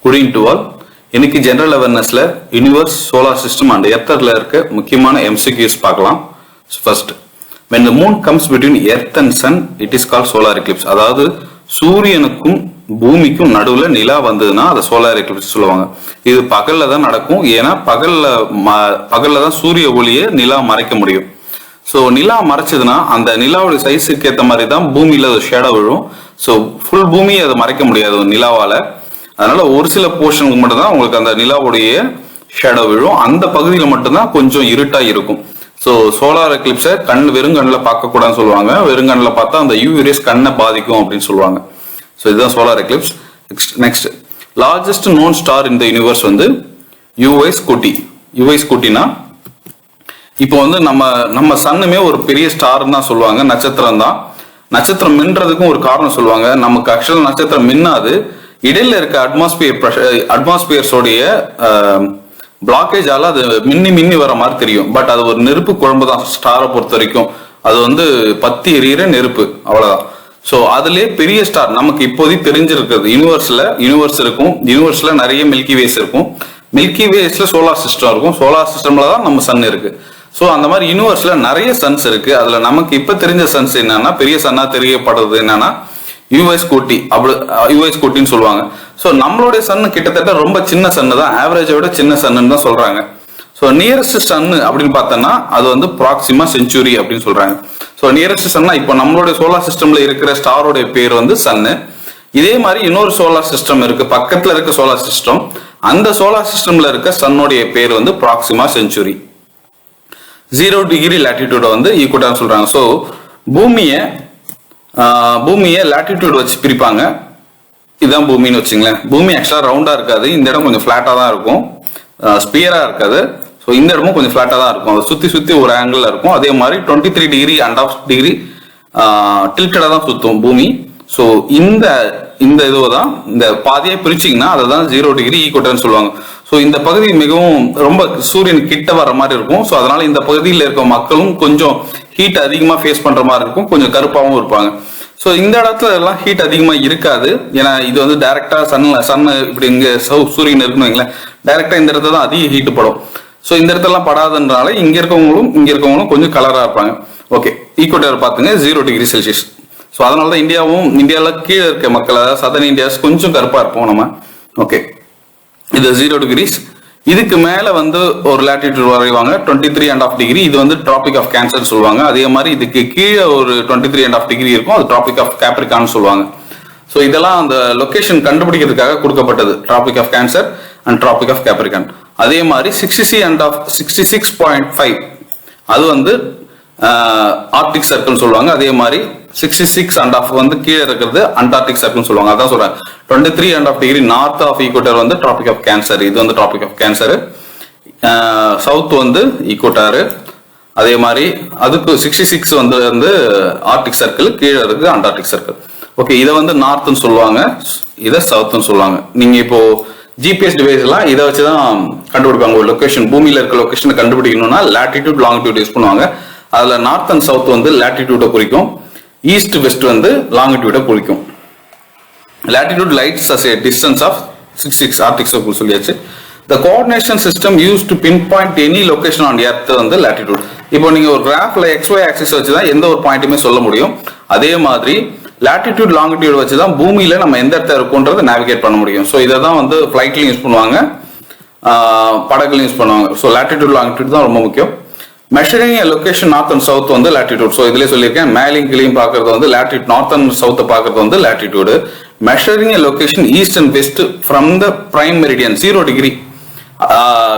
Good to all. இன்னைக்கு general அவேர்னஸ்ல universe, solar system and எர்த்ல இருக்க முக்கியமான எம்சிக்யூஸ் பார்க்கலாம். First, when the moon comes between earth and sun it is called solar eclipse. அதாவது சூரியனுக்கும் பூமிக்கும் நடுவுல நிலா வந்ததுன்னா அதை சோலார் எக்லிப்ஸ் சொல்லுவாங்க. இது பகல்ல தான் நடக்கும். ஏன்னா பகல்ல தான் சூரிய ஒளியை நிலா மறைக்க முடியும். ஸோ நிலா மறைச்சதுன்னா அந்த நிலாவோட சைஸுக்கு ஏற்ற மாதிரி தான் பூமியில ஷேடோ விழும். ஸோ ஃபுல் பூமியை அதை மறைக்க முடியாது நிலாவால. அதனால ஒரு சில போர்ஷனுக்கு மட்டும்தான் உங்களுக்கு அந்த நிலாவுடைய ஷேடோ விழும். அந்த பகுதியில் மட்டும்தான் கொஞ்சம் இருட்டா இருக்கும். ஸோ சோலார் எக்லிப்ஸை வெறுங்கண்ணில் பார்க்கக்கூடாதுன்னு சொல்லுவாங்க. வெறுங்கண்ணில் பார்த்தா அந்த யூவி ரேஸ் கண்ணை பாதிக்கும் அப்படின்னு சொல்லுவாங்க. ஸோ இதுதான் solar Eclipse. Next, largest known star in the universe வந்து யுவை ஸ்கூட்டி. யுவை ஸ்கூட்டினா இப்போ வந்து நம்ம சன்னுமே ஒரு பெரிய ஸ்டார்னு தான் சொல்லுவாங்க. நட்சத்திரம் தான். நட்சத்திரம் மின்றதுக்கும் ஒரு காரணம் சொல்லுவாங்க. நமக்கு ஆக்சுவலா நட்சத்திரம் மின்னாது. இடையில இருக்க அட்மாஸ்பியர்ஸோடைய பிளாக்கேஜால அது மின்னி வர மாதிரி தெரியும். பட் அது ஒரு நெருப்பு குழம்பு தான். ஸ்டாரை பொறுத்த வரைக்கும் அது வந்து பத்தி எரியிற நெருப்பு, அவ்வளவுதான். ஸோ அதுலயே பெரிய ஸ்டார் நமக்கு இப்போதைக்கு தெரிஞ்சிருக்கிறது யூனிவர்ஸ் இருக்கும். யூனிவர்ஸ்ல நிறைய மில்கி வேஸ் இருக்கும். மில்கி வேஸ்ல சோலார் சிஸ்டம் இருக்கும். சோலார் சிஸ்டம்ல தான் நம்ம சன் இருக்கு. ஸோ அந்த மாதிரி யூனிவர்ஸ்ல நிறைய சன்ஸ் இருக்கு. அதுல நமக்கு இப்ப தெரிஞ்ச சன்ஸ் என்னன்னா, பெரிய சன்னா தெரியப்படுறது என்னன்னா யுஎஸ் ஸ்கூட்டின்னு சொல்லுவாங்க. ஸோ நம்மளுடைய சன்னு கிட்டத்தட்ட ரொம்ப சின்ன சன்னு தான். ஆவரேஜை விட சின்ன சன்னு தான் சொல்றாங்க. ஸோ நியரஸ்ட் சன்னு அப்படின்னு பார்த்தோம்னா அது வந்து ப்ராக்சிமா செஞ்சுரி அப்படின்னு சொல்றாங்க. ஸோ நியரஸ்ட் சன்னா இப்போ நம்மளுடைய சோலார் சிஸ்டம்ல இருக்கிற ஸ்டாரோட பேர் வந்து சன்னு. இதே மாதிரி இன்னொரு சோலார் சிஸ்டம் இருக்கு, பக்கத்துல இருக்க சோலார் சிஸ்டம். அந்த சோலார் சிஸ்டம்ல இருக்க சன்னுடைய பேர் வந்து ப்ராக்சிமா செஞ்சுரி. 0 டிகிரி லாட்டிடியூட வந்து ஈக்குவட்டான்னு சொல்றாங்க. ஸோ பூமியை லாட்டிடியூட் வச்சு பிரிப்பாங்க. இதுதான் பூமின்னு வச்சுங்களேன். பூமி ஆக்சுவலா ரவுண்டா இருக்காது. இந்த இடம் கொஞ்சம் பிளாட்டா தான் இருக்கும், ஸ்பியரா இருக்காது. ஸோ இந்த இடமும் கொஞ்சம் ஃபிளாட்டா தான் இருக்கும். அதை சுத்தி ஒரு ஆங்கிள் இருக்கும். அதே மாதிரி 23 டிகிரி அண்ட் ஆஃப் டிகிரி டில்டடா தான் சுத்தும் பூமி. ஸோ இந்த இதுவை தான் இந்த பாதியை பிரிச்சிங்கன்னா அதை தான் 0 டிகிரி ஈக்குவட்டர்னு சொல்லுவாங்க. ஸோ இந்த பகுதி மிகவும் ரொம்ப சூரியன் கிட்ட வர மாதிரி இருக்கும். ஸோ அதனால இந்த பகுதியில் இருக்க மக்களும் கொஞ்சம் ஹீட் அதிகமாக ஃபேஸ் பண்ற மாதிரி இருக்கும். கொஞ்சம் கருப்பாகவும் இருப்பாங்க. ஸோ இந்த இடத்துல எல்லாம் ஹீட் அதிகமாக இருக்காது. ஏன்னா இது வந்து டைரக்டா சன் இப்படி இங்க சூரியன் இருக்குன்னு வைங்களேன், டைரக்டா இந்த இடத்துல தான் அதிக ஹீட் படும். ஸோ இந்த இடத்துல படாதனால இங்க இருக்கவங்களும் கொஞ்சம் கலரா இருப்பாங்க. ஓகே, ஈக்குவட்டர் பாத்துங்க 0 டிகிரி செல்சியஸ். ஸோ அதனால தான் இந்தியாவில் கீழே இருக்க மக்கள், அதாவது சதர்ன் இந்தியாஸ் கொஞ்சம் கருப்பா இருப்போம் நம்ம. ஓகே, இது 0 டிகிரிஸ். இதுக்கு மேல வந்து ஒரு லாட்டிடியூட் வரைவாங்க 23.5 டிகிரி. இது வந்து டிராபிக் ஆஃப் கேன்சர் சொல்லுவாங்க. அதே மாதிரி இதுக்கு கீழே ஒரு 23.5 டிகிரி இருக்கும், அது டிராபிக் ஆஃப் கேப்ரிகான் சொல்லுவாங்க. ஸோ இதெல்லாம் அந்த லொகேஷன் கண்டுபிடிக்கிறதுக்காக கொடுக்கப்பட்டது, tropic of Cancer and tropic of Capricorn. அதே மாதிரி 66.5 அது வந்து ஆர்டிக் சர்க்கிள் சொல்லுவாங்க. அதே மாதிரி 66.5 வந்து கீழே இருக்கிறது அண்டார்டிக் சர்க்கிள் சொல்லுவாங்க. அதான் சொல்றேன், 23.5 டிகிரி நார்த் ஆஃப் ஈக்குவட்டர் வந்து டிராபிக் ஆஃப் கேன்சர். இது வந்து டிராபிக் ஆஃப் கேன்சர். சவுத் வந்து ஈக்குவட்டாரு. அதே மாதிரி அதுக்கு 66 வந்து ஆர்டிக் சர்க்கிள், கீழே இருக்கு அண்டார்டிக் சர்க்கிள். ஓகே, இதை வந்து நார்த்னு சொல்லுவாங்க, இதை சவுத்னு சொல்லுவாங்க. நீங்க இப்போ ஜிபிஎஸ் டிவைஸ் எல்லாம் இதை வச்சுதான் கண்டுபிடிப்பாங்க. ஒரு லொகேஷன், பூமியில இருக்க லொகேஷனை கண்டுபிடிக்கணும்னா லாட்டிடியூட் லாங்கிடியூட் யூஸ் பண்ணுவாங்க. அதுல நார்த் அண்ட் சவுத் வந்து லாட்டிடியூட குறிக்கும், ஈஸ்ட் வெஸ்ட் வந்து லாங்கிடியூட குறிக்கும். Latitude lies as a distance of 66 Arctic circle சொல்லியாச்சு. The coordination system used to pinpoint any location on earth வந்து லாட்டிடியூட். இப்போ நீங்க ஒரு கிராஃப்ல XY ஆக்சிஸ் வச்சுதான் எந்த ஒரு பாயிண்ட்டுமே சொல்ல முடியும். அதே மாதிரி லாட்டிடியூட் லாங்கிடியூட் வச்சுதான் பூமியில நம்ம எந்த இடத்துல இருக்கும்ன்றதை நேவிகேட் பண்ண முடியும். ஸோ இதை தான் வந்து ஃபிளைட்லையும் யூஸ் பண்ணுவாங்க, படகுலையும் யூஸ் பண்ணுவாங்க. ஸோ லாட்டிடியூட் லாங்கிடியூட் தான் ரொம்ப முக்கியம். Measuring location north and south வந்து லாட்டிடியூட். ஸோ இதுலேயே சொல்லியிருக்கேன், மேலையும் கீழையும் பார்க்கறது வந்து லாட்டிடியூட், நார்த் அண்ட் சவுத்தை பார்க்கறது வந்து latitude. Measuring location east and west from the prime meridian 0 degree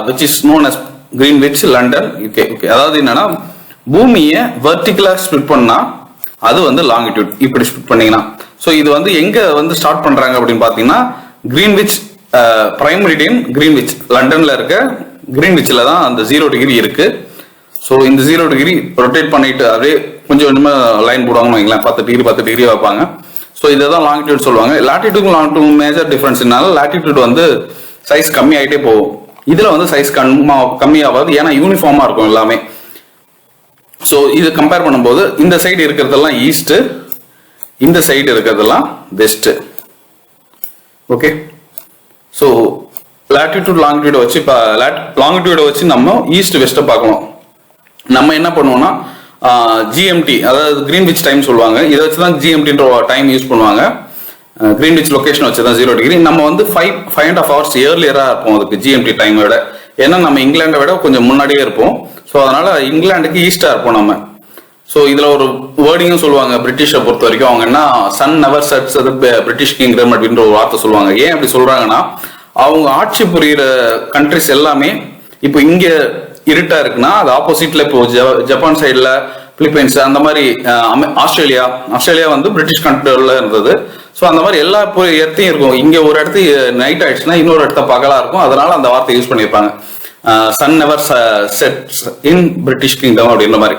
which is known as Greenwich, London, UK. அதாவது என்னன்னா, பூமியை வெர்டிகலா ஸ்பிளிட் பண்ணா அது வந்து லாங்கிடியூட். இப்படி ஸ்பிளிட் பண்ணீங்கன்னா, ஸோ இது வந்து எங்க வந்து ஸ்டார்ட் பண்றாங்க அப்படின்னு பாத்தீங்கன்னா, கிரீன்விச் பிரைம் மெரிடியன், கிரீன்விச் லண்டன்ல இருக்க கிரீன்விச்ல தான் அந்த 0 டிகிரி இருக்கு. ஸோ இந்த 0 டிகிரி ரொட்டேட் பண்ணிட்டு அப்படியே கொஞ்சம் கொஞ்சமா லைன் போடுவாங்கன்னு வைங்களேன், 10 டிகிரி வைப்பாங்க. ஸோ இதை தான் லாங்கிடியூட் சொல்லுவாங்க. லாட்டிடியூட் லாங்கிடியூட் மேஜர் டிஃபரன்ஸ்னால லாட்டிடியூட் வந்து சைஸ் கம்மி ஆகிட்டே போகும். இதுல வந்து சைஸ் கம்மியாகாது, ஏன்னா யூனிஃபார்மா இருக்கும் எல்லாமே. ஸோ இது கம்பேர் பண்ணும்போது இந்த சைடு இருக்கிறதெல்லாம் ஈஸ்ட், இந்த சைடு இருக்கிறதெல்லாம் வெஸ்ட். ஓகே, ஸோ லாட்டிடியூட் லாங்கிடியூட வச்சு இப்போ லாங்கிடியூட வச்சு நம்ம ஈஸ்ட் வெஸ்ட்டை பார்க்கணும். நம்ம என்ன பண்ணுவோம்னா ஜிஎம்டி, அதாவது கிரீன்விச் டைம் சொல்லுவாங்க. இதை வச்சு தான் ஜிஎம்டின்ற டைம் யூஸ் பண்ணுவாங்க. கிரீன்விச் லொகேஷன் வச்சு தான் 0 டிகிரி. நம்ம வந்து 5.5 ஹவர்ஸ் ஏர்லியராக இருப்போம் அதுக்கு ஜிஎம்டி டைமை விட. ஏன்னா நம்ம இங்கிலாண்டை விட கொஞ்சம் முன்னாடியே இருப்போம். ஸோ அதனால இங்கிலாந்துக்கு ஈஸ்டாக இருப்போம் நம்ம. ஸோ இதில் ஒரு வேர்டிங்கும் சொல்லுவாங்க பிரிட்டிஷை பொறுத்த வரைக்கும். அவங்க என்ன sun never sets British kingdom அப்படின்ற ஒரு வார்த்தை சொல்லுவாங்க. ஏன் அப்படி சொல்றாங்கன்னா, அவங்க ஆட்சி புரிகிற கண்ட்ரிஸ் எல்லாமே இப்போ இங்க இருட்டா இருக்குன்னா அது ஆப்போசிட்ல இப்போ ஜப்பான் சைட்ல பிலிப்பைன்ஸ் அந்த மாதிரி ஆஸ்திரேலியா வந்து பிரிட்டிஷ் கண்ட்ரோல்ல இருந்தது. ஸோ அந்த மாதிரி எல்லா இடத்தையும் இருக்கும். இங்க ஒரு இடத்து நைட் ஆயிடுச்சுன்னா இன்னொரு இடத்த பகலா இருக்கும். அதனால அந்த வார்த்தை யூஸ் பண்ணியிருப்பாங்க, sun never sets in British kingdom அப்படின்ற மாதிரி.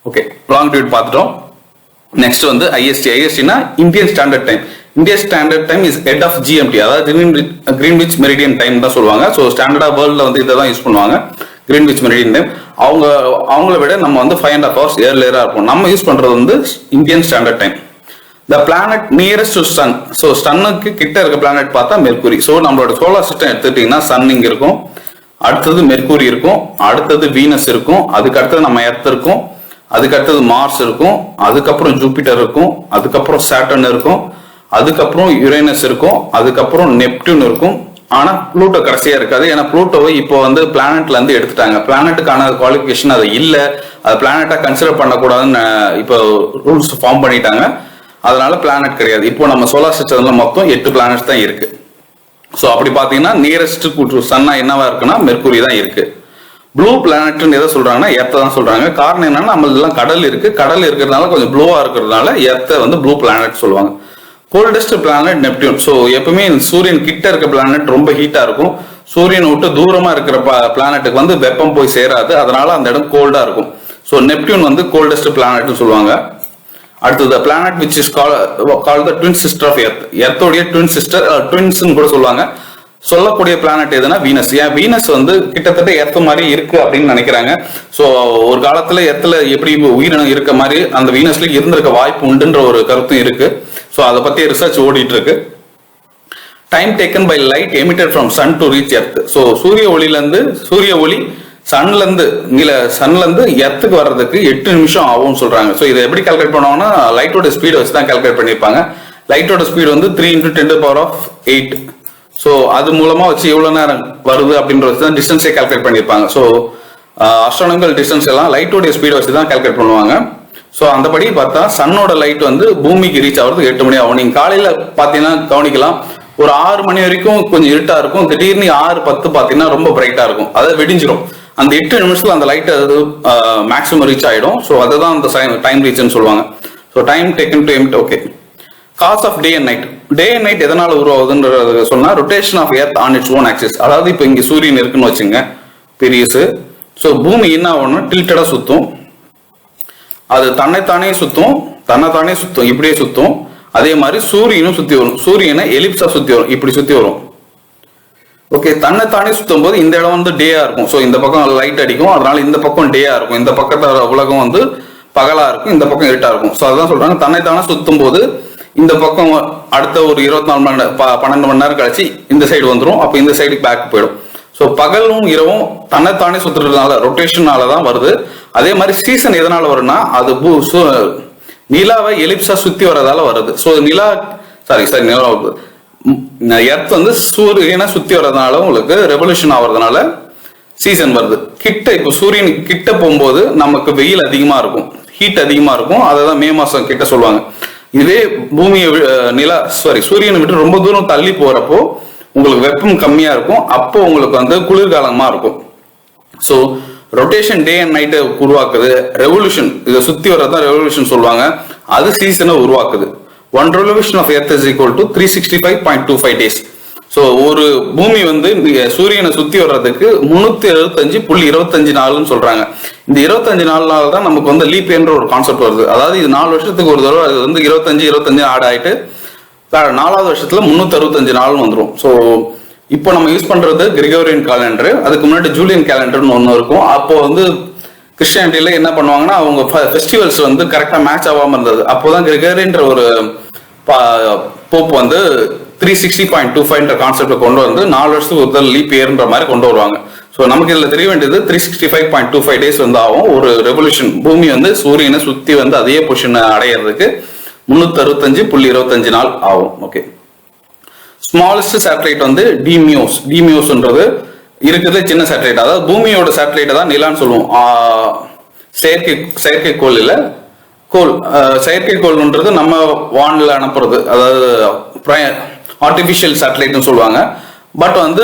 ஓகே, லாங்கிடியூட் பார்த்துட்டோம். நெக்ஸ்ட் வந்து ஐஎஸ்டி. ஐஎஸ்டினா Indian standard time. Indian standard time is head of GMT, அதாவது கிரீன்விச் மெரிடியன் டைம் தான் சொல்லுவாங்க. ஸோ ஸ்டாண்டர்டா வேர்ல்ட்ல வந்து இதை தான் யூஸ் பண்ணுவாங்க, கிரீன்விச் மெரிடியன் டைம். அவங்கள விட நம்ம வந்து 5.5 ஹவர்ஸ் ஏர்லியரா இருப்போம். நம்ம யூஸ் பண்றது வந்து Indian standard time. The planet nearest to sun. So சன்னுக்கு கிட்ட இருக்க பிளானட் பார்த்தா மெர்க்குரி. ஸோ நம்மளோட சோலார் சிஸ்டம் எடுத்துக்கிட்டீங்கன்னா சன் இங்க இருக்கும், அடுத்தது மெர்க்குரி இருக்கும், அடுத்தது வீனஸ் இருக்கும், அதுக்கு அடுத்தது நம்ம எர்த் இருக்கும், அதுக்கு அடுத்தது மார்ஸ் இருக்கும், அதுக்கப்புறம் ஜூபிட்டர் இருக்கும், அதுக்கப்புறம் சாட்டர்ன் இருக்கும், அதுக்கப்புறம் யுரேனஸ் இருக்கும், அதுக்கப்புறம் நெப்டியூன் இருக்கும். ஆனா ப்ளூட்டோ கடைசியா இருக்காது. ஏன்னா ப்ளூட்டோவை இப்போ வந்து பிளானட்ல இருந்து எடுத்துட்டாங்க. பிளானட்டுக்கான குவாலிஃபிகேஷன் அது இல்ல, அது பிளானட்டா கன்சிடர் பண்ணக்கூடாதுன்னு இப்போ ரூல்ஸ் ஃபார்ம் பண்ணிட்டாங்க. அதனால பிளானட் கிடையாது. இப்போ நம்ம சோலார் சிஸ்டம்ல மொத்தம் 8 பிளானட்ஸ் தான் இருக்கு. ஸோ அப்படி பாத்தீங்கன்னா நியரஸ்ட் சன்னா என்னவா இருக்குன்னா மெர்க்குரி தான் இருக்கு. ப்ளூ பிளானட்னு எதை சொல்றாங்கன்னா எர்த்தை தான் சொல்றாங்க. காரணம் என்னன்னா நம்ம எல்லாம் கடல் இருக்கு, கடல் இருக்கிறதுனால கொஞ்சம் ப்ளூவா இருக்கிறதுனால எர்த்தை வந்து ப்ளூ பிளானட் சொல்லுவாங்க. Coldest planet Neptune. ஸோ எப்பவுமே சூரியன் கிட்ட இருக்க பிளானட் ரொம்ப ஹீட்டா இருக்கும். சூரியனை விட்டு தூரமா இருக்கிற பிளானட்டுக்கு வந்து வெப்பம் போய் சேராது, அதனால அந்த இடம் கோல்டா இருக்கும். ஸோ நெப்டியூன் வந்து கோல்டஸ்ட் பிளானட்னு சொல்லுவாங்க. அடுத்தது planet which is call the twin sister of earth. எர்த்தோடைய ட்வின் சிஸ்டர், ட்வின்ஸ்னு கூட சொல்லுவாங்க. சொல்லக்கூடிய பிளானட் எதுனா வீனஸ். ஏன் வீனஸ் வந்து கிட்டத்தட்ட எர்த் மாதிரி இருக்கு அப்படின்னு நினைக்கிறாங்க. ஸோ ஒரு காலத்துல எர்த்துல எப்படி உயிரினம் இருக்க மாதிரி அந்த வீனஸ்ல இருந்திருக்க வாய்ப்பு உண்டுன்ற ஒரு கருத்தும் இருக்கு. ஸோ அதை பத்தி ரிசர்ச் ஓடிட்டு இருக்கு. Time taken by light emitted from sun to reach earth. So சூரிய ஒளி சன்ல இருந்து எர்த்துக்கு வர்றதுக்கு 8 நிமிஷம் ஆகும்னு சொல்றாங்க. ஸோ இதை எப்படி கால்குலேட் பண்ணுவாங்கன்னா லைட்டோட ஸ்பீடை வச்சு தான் கால்குலேட் பண்ணியிருப்பாங்க. லைட்டோட ஸ்பீடு வந்து 3 × 10⁸. ஸோ அது மூலமா வச்சு எவ்வளவு நேரம் வருது அப்படின்றது தான் டிஸ்டன்ஸே கால்குலேட் பண்ணியிருப்பாங்க. ஸோ அஸ்ட்ரானமிக்கல் டிஸ்டன்ஸ் எல்லாம் லைட்டோடைய ஸ்பீடை வச்சு தான் கால்குலேட் பண்ணுவாங்க. ஸோ அந்தபடி பார்த்தா சன்னோட லைட் வந்து பூமிக்கு ரீச் ஆகிறதுக்கு 8 மணி ஆகும். நீங்க காலையில பாத்தீங்கன்னா கவனிக்கலாம், ஒரு 6 மணி வரைக்கும் கொஞ்சம் இருட்டா இருக்கும், திடீர்னு 6:10 பாத்தீங்கன்னா ரொம்ப பிரைட்டா இருக்கும், அதாவது வெடிஞ்சிரும். அந்த 8 நிமிஷத்துல அந்த லைட் அது மேக்ஸிமம் ரீச் ஆயிடும். ஸோ அதுதான் அந்த டைம் ரீச்னு சொல்லுவாங்க. So time taken to emit. Okay, cause of day and night. Day and night எதனால உருவாகுதுன்றது சொன்னா rotation of earth on its own axis. அதாவது இப்போ இங்க சூரியன் இருக்குன்னு வச்சுங்க பெரியஸ். ஸோ பூமி என்ன ஆகும்னா டில்டடா சுத்தும், அது தன்னைத்தானே சுத்தும், இப்படியே சுத்தும். அதே மாதிரி சூரியனும் சுத்தி வரும். சூரியனை எலிப்ஸா சுத்தி வரும், இப்படி சுத்தி வரும். ஓகே, தன்னைத்தானே சுத்தும் போது இந்த இடம் வந்து டேயா இருக்கும். ஸோ இந்த பக்கம் லைட் அடிக்கும், அதனால இந்த பக்கம் டேயா இருக்கும், இந்த பக்கத்துல உலகம் வந்து பகலா இருக்கும், இந்த பக்கம் இருட்டா இருக்கும். ஸோ அதான் சொல்றாங்க, தன்னைத்தானே சுத்தும் போது இந்த பக்கம் அடுத்த ஒரு 24 மணி நேரம் 12 மணி நேரம் கழிச்சு இந்த சைடு வந்துடும், அப்போ இந்த சைடு பேக் போயிடும். ஸோ பகலும் இரவும் தன்னைத்தானே சுத்துறதுனால ரொட்டேஷனால தான் வருது. அதே மாதிரி சீசன் எதனால வரும்னா அது நிலாவை எலிப்ஸா சுத்தி வர்றதால வருது. ஸோ எர்த் வந்து சூரியனை சுத்தி வர்றதுனால உங்களுக்கு ரெவல்யூஷன் ஆகுறதுனால சீசன் வருது. இப்போ சூரியனுக்கு கிட்ட போகும்போது நமக்கு வெயில் அதிகமா இருக்கும், ஹீட் அதிகமா இருக்கும். அதான் மே மாசம் கிட்ட சொல்லுவாங்க. இதே பூமியை சூரியனை விட்டு ரொம்ப தூரம் தள்ளி போறப்போ உங்களுக்கு வெப்பம் கம்மியா இருக்கும், அப்போ உங்களுக்கு வந்து குளிர்காலமா இருக்கும். ஸோ ரொட்டேஷன் டே அண்ட் நைட்டை உருவாக்குது. ரெவல்யூஷன், இதை சுத்தி வர்றதான் ரெவல்யூஷன் சொல்லுவாங்க, அது சீசனை உருவாக்குது. 1 revolution of earth is equal to 365.25 days. So ஒரு பூமி வந்து சூரியனை சுத்தி வர்றதுக்கு 375.25 நாள்னு சொல்றாங்க. இந்த 25 நாள் தான் நமக்கு வந்து லீப் என்ற ஒரு கான்செப்ட் வருது. அதாவது இது 4 வருஷத்துக்கு ஒரு தடவை அது வந்து 25 ஆட் ஆயிட்டு 4வது வருஷத்துல 365 நாள்னு வந்துடும். ஸோ இப்போ நம்ம யூஸ் பண்றது கிரிகோரியன் கேலண்டர். அதுக்கு முன்னாடி ஜூலியன் கேலண்டர்னு ஒன்று இருக்கும். அப்போ வந்து கிறிஸ்டியானிட்டியில என்ன பண்ணுவாங்கன்னா அவங்க ஃபெஸ்டிவல்ஸ் வந்து கரெக்டா மேட்ச் ஆகாம இருந்தது. அப்போதான் கிரிகோரியன்ற ஒரு போப் வந்து 360.25 கான்செப்ட் கொண்டு வந்து 4 வருஷத்துக்கு ஒரு லீப் இயர்ன்ற மாதிரி கொண்டு வருவாங்க. ஸோ நமக்கு இதுல தெரிய வேண்டியது 365.25 டேஸ் வந்து ஆகும் ஒரு ரெவல்யூஷன். பூமி வந்து சூரியனை சுத்தி வந்து அதே பொசிஷன் அடையிறதுக்கு 365.25 நாள் ஆகும். ஓகே, ஸ்மாலஸ்ட் சேட்டலைட் வந்து டிமியோஸ்ன்றது இருக்கிறது சின்ன சேட்டலைட். அதாவது பூமியோட சேட்டலைட்டை தான் நிலான்னு சொல்லுவோம். செயற்கைக்கோள் இல்ல, செயற்கைக்கோள்ன்றது நம்ம வானில் அனுப்புறது, அதாவது ஆர்டிபிஷியல் சேட்டலைட்னு சொல்லுவாங்க. பட் வந்து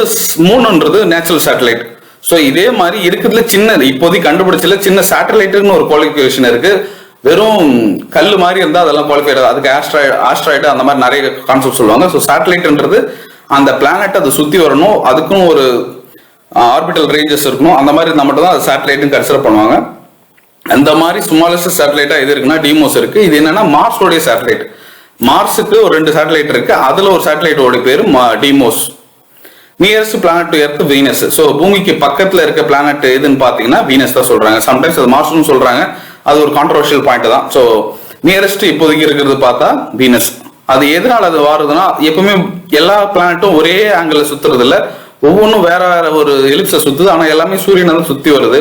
மூணுன்றது நேச்சுரல் சேட்டலைட். ஸோ இதே மாதிரி இருக்கிறதுல சின்ன இப்போதைக்கு கண்டுபிடிச்சல சின்ன சேட்டலைட்டுன்னு ஒரு குவாலிஃபிகேஷன் இருக்கு. வெறும் கல் மாதிரி இருந்தால் அதெல்லாம் குவாலிஃபை, அதுக்கு ஆஸ்ட்ராய்டு அந்த மாதிரி நிறைய கான்செப்ட் சொல்லுவாங்க. ஸோ சேட்டலைட்ன்றது அந்த பிளானட் அதை சுற்றி வரணும், அதுக்கும் ஒரு ஆர்பிட்டல் ரேஞ்சஸ் இருக்கணும். அந்த மாதிரி இருந்தால் மட்டும் தான் அது சேட்டலைட்னு கன்சிடர் பண்ணுவாங்க. அந்த மாதிரி ஸ்மாலஸ்ட் சேட்டலைட்டா எது இருக்குன்னா டிமோஸ் இருக்கு. இது என்னன்னா மார்ஸோடைய சேட்டலைட். மார்ஸுக்கு ஒரு 2 சேட்டலைட் இருக்கு, அதுல ஒரு சேட்டலைட்டோட பேரு Deimos. Nearest planet to earth Venus. So பூமிக்கு பக்கத்துல இருக்க பிளானட் எதுன்னு பாத்தீங்கன்னா வீனஸ் தான் சொல்றாங்க. சம்டைம்ஸ் அது மார்ஸ்னு சொல்றாங்க, அது ஒரு கான்ட்ரவர்ஷியல் பாயிண்ட் தான். ஸோ நியரஸ்ட் இப்போதைக்கு இருக்கிறது பார்த்தா வீனஸ். அது எதனால அது வாருதுன்னா, எப்பவுமே எல்லா பிளானட்டும் ஒரே ஆங்கிள் சுத்துறது இல்ல, ஒவ்வொன்றும் வேற வேற ஒரு எலிப்ஸை சுத்துது. ஆனா எல்லாமே சூரியனை தான் சுத்தி வருது.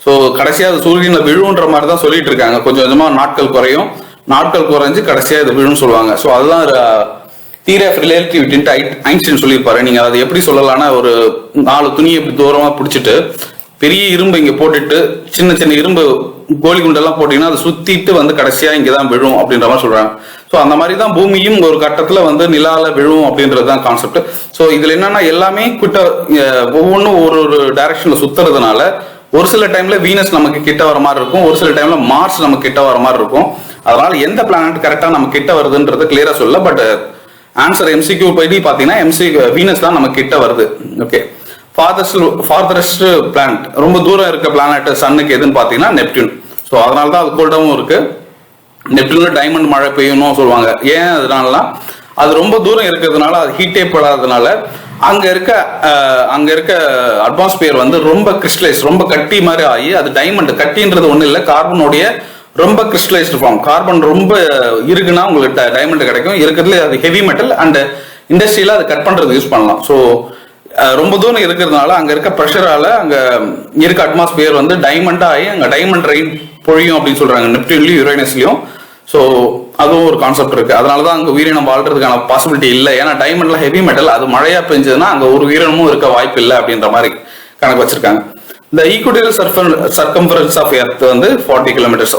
ஸோ கடைசியா அது சூரியனை விழுன்ற மாதிரி தான் சொல்லிட்டு இருக்காங்க. கொஞ்சம் கொஞ்சமா நாட்கள் குறையும், நாட்கள் குறைஞ்சு கடைசியா இது விழுன்னு சொல்லுவாங்க. ஸோ அதுதான் தியரி ஆஃப் ரிலேட்டிவிட்டின்ட்டு ஐன்ஸ்டைன் சொல்லியிருப்பாரு. நீங்க அதை எப்படி சொல்லலாம்னா, ஒரு 4 துணியை இப்படி தூரமா பிடிச்சிட்டு பெரிய இரும்பு இங்க போட்டுட்டு சின்ன சின்ன இரும்பு கோலி குண்டெல்லாம் போட்டீங்கன்னா அது சுத்திட்டு வந்து கடைசியா இங்கதான் விழும் அப்படின்ற மாதிரி சொல்றாங்க. ஸோ அந்த மாதிரி தான் பூமியும் ஒரு கட்டத்துல வந்து நிலால விழும் அப்படின்றது தான் கான்செப்ட். ஸோ இதுல என்னன்னா எல்லாமே கிட்ட ஒவ்வொன்றும் ஒரு ஒரு டைரக்ஷன்ல சுத்துறதுனால ஒரு சில டைம்ல வீனஸ் நமக்கு கிட்ட வர மாதிரி இருக்கும், ஒரு சில டைம்ல மார்ஸ் நமக்கு கிட்ட வர மாதிரி இருக்கும். அதனால எந்த பிளானட் கரெக்டா நம்ம கிட்ட வருதுன்றது கிளியரா சொல்ல. பட் ஆன்சர் எம்சிக்யூ படி பாத்தீங்கன்னா வீனஸ் தான் நமக்கு கிட்ட வருது. ஓகே, ஃபார்தரஸ்ட் பிளானட், ரொம்ப தூரம் இருக்க பிளானட் சன்னுக்கு எதுன்னு பாத்தீங்கன்னா நெப்டியூன். ஸோ அதனால தான் அது கோல்டாவும் இருக்கு. நெப்டியூன்ல டைமண்ட் மழை பெய்யணும் சொல்லுவாங்க. ஏன் அதனாலலாம், அது ரொம்ப தூரம் இருக்கிறதுனால, அது ஹீட்டே படாததுனால அங்க இருக்க அட்மாஸ்பியர் வந்து ரொம்ப கிறிஸ்டலைஸ், ரொம்ப கட்டி மாதிரி ஆகி அது டைமண்ட். கட்டின்றது ஒண்ணு இல்லை, கார்பனுடைய ரொம்ப கிறிஸ்டலைஸ்டு ஃபார்ம். கார்பன் ரொம்ப இருக்குன்னா உங்களுக்கு டைமண்ட் கிடைக்கும். இருக்கிறதுல அது ஹெவி மெட்டல் அண்ட் இண்டஸ்ட்ரியில அதை கட் பண்றது யூஸ் பண்ணலாம். ஸோ ரொம்ப தூரம் இருக்கிறதுனால அங்க இருக்க ப்ரெஷரால அங்க இருக்க அட்மாஸ்பியர் வந்து டைமண்டா ஆகி அங்க டைமண்ட் ரெயின் பொழியும் அப்படின்னு சொல்றாங்க, நெப்டியூன்லயும் யுரேனஸ்லயும். ஸோ அதுவும் ஒரு கான்செப்ட் இருக்கு. அதனாலதான் அங்க உயிரினம் வாழ்றதுக்கான பாசிபிலிட்டி இல்லை. ஏன்னா டைமண்ட்ல ஹெவி மெட்டல், அது மழையா பெஞ்சதுன்னா அங்க ஒரு உயிரினமும் இருக்க வாய்ப்பு இல்லை அப்படின்ற மாதிரி கணக்கு வச்சிருக்காங்க. இந்த ஈக்குவட்டோரியல் சர்க்கம்ஃபரன்ஸ் ஆஃப் எர்த் வந்து 40 கிலோமீட்டர்ஸ்.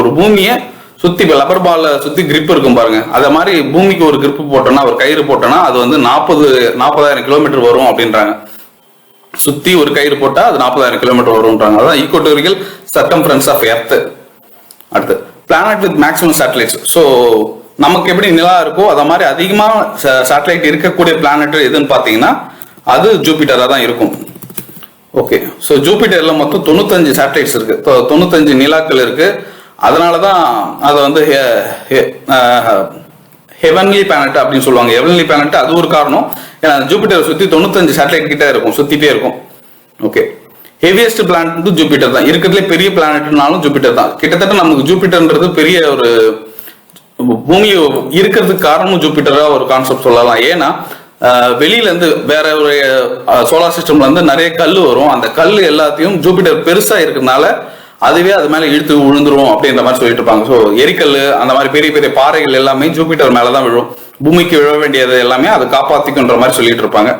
ஒரு பூமியை சுத்தி லப்பர் பால்ல சுத்தி கிரிப் இருக்கும் பாருங்க, அத மாதிரி பூமிக்கு ஒரு கிரிப் போட்டோம்னா, ஒரு கயிறு போட்டோம்னா அது வந்து 40,000 கிலோமீட்டர் வரும் அப்படின்றாங்க. சுத்தி ஒரு கயிறு போட்டா அது 40,000 கிலோமீட்டர் வரும்ன்றாங்க. அதான் ஈக்குவட்டோரியல் சர்க்கம்ஃபரன்ஸ் ஆஃப் எர்த். அடுத்து planet with maximum satellites. So நமக்கு எப்படி நிலா இருக்கோ அத மாதிரி அதிகமாக சேட்டலைட் இருக்கக்கூடிய பிளானட் எதுன்னு பாத்தீங்கன்னா அது ஜூபிட்டரா தான் இருக்கும். ஓகே, ஸோ ஜூபிட்டர்ல மொத்தம் 95 சேட்டலைட்ஸ் இருக்கு, 95 நிலாக்கள் இருக்கு. அதனாலதான் அதை வந்து ஹெவன்லி பிளானட் அப்படின்னு சொல்லுவாங்க. ஹெவன்லி பிளானட் அது ஒரு காரணம். ஏன்னா ஜூபிட்டரை சுத்தி 95 சேட்டலைட் கிட்ட இருக்கும், சுத்திட்டே இருக்கும். ஓகே, ஹெவியஸ்ட் பிளானட் வந்து ஜூபிட்டர் தான். இருக்கிறதுலே பெரிய பிளானட்னாலும் ஜூபிட்டர் தான். கிட்டத்தட்ட நமக்கு ஜூபிட்டர்ன்றது பெரிய ஒரு பூமி இருக்கிறதுக்கு காரணமும் ஜூபிட்டரா ஒரு கான்செப்ட் சொல்லலாம். ஏன்னா வெளியில இருந்து வேற ஒரு சோலார் சிஸ்டம்ல இருந்து நிறைய கல் வரும். அந்த கல் எல்லாத்தையும் ஜூபிட்டர் பெருசா இருக்கிறதுனால அதுவே அது மேல இழுத்து விழுந்துரும் அப்படின்ற மாதிரி சொல்லிட்டு இருப்பாங்க. ஸோ எரிக்கல் அந்த மாதிரி பெரிய பெரிய பாறைகள் எல்லாமே ஜூபிட்டர் மேலதான் விழும். பூமிக்கு விழ வேண்டியது எல்லாமே அது காப்பாத்திக்குன்ற மாதிரி சொல்லிட்டு இருப்பாங்க.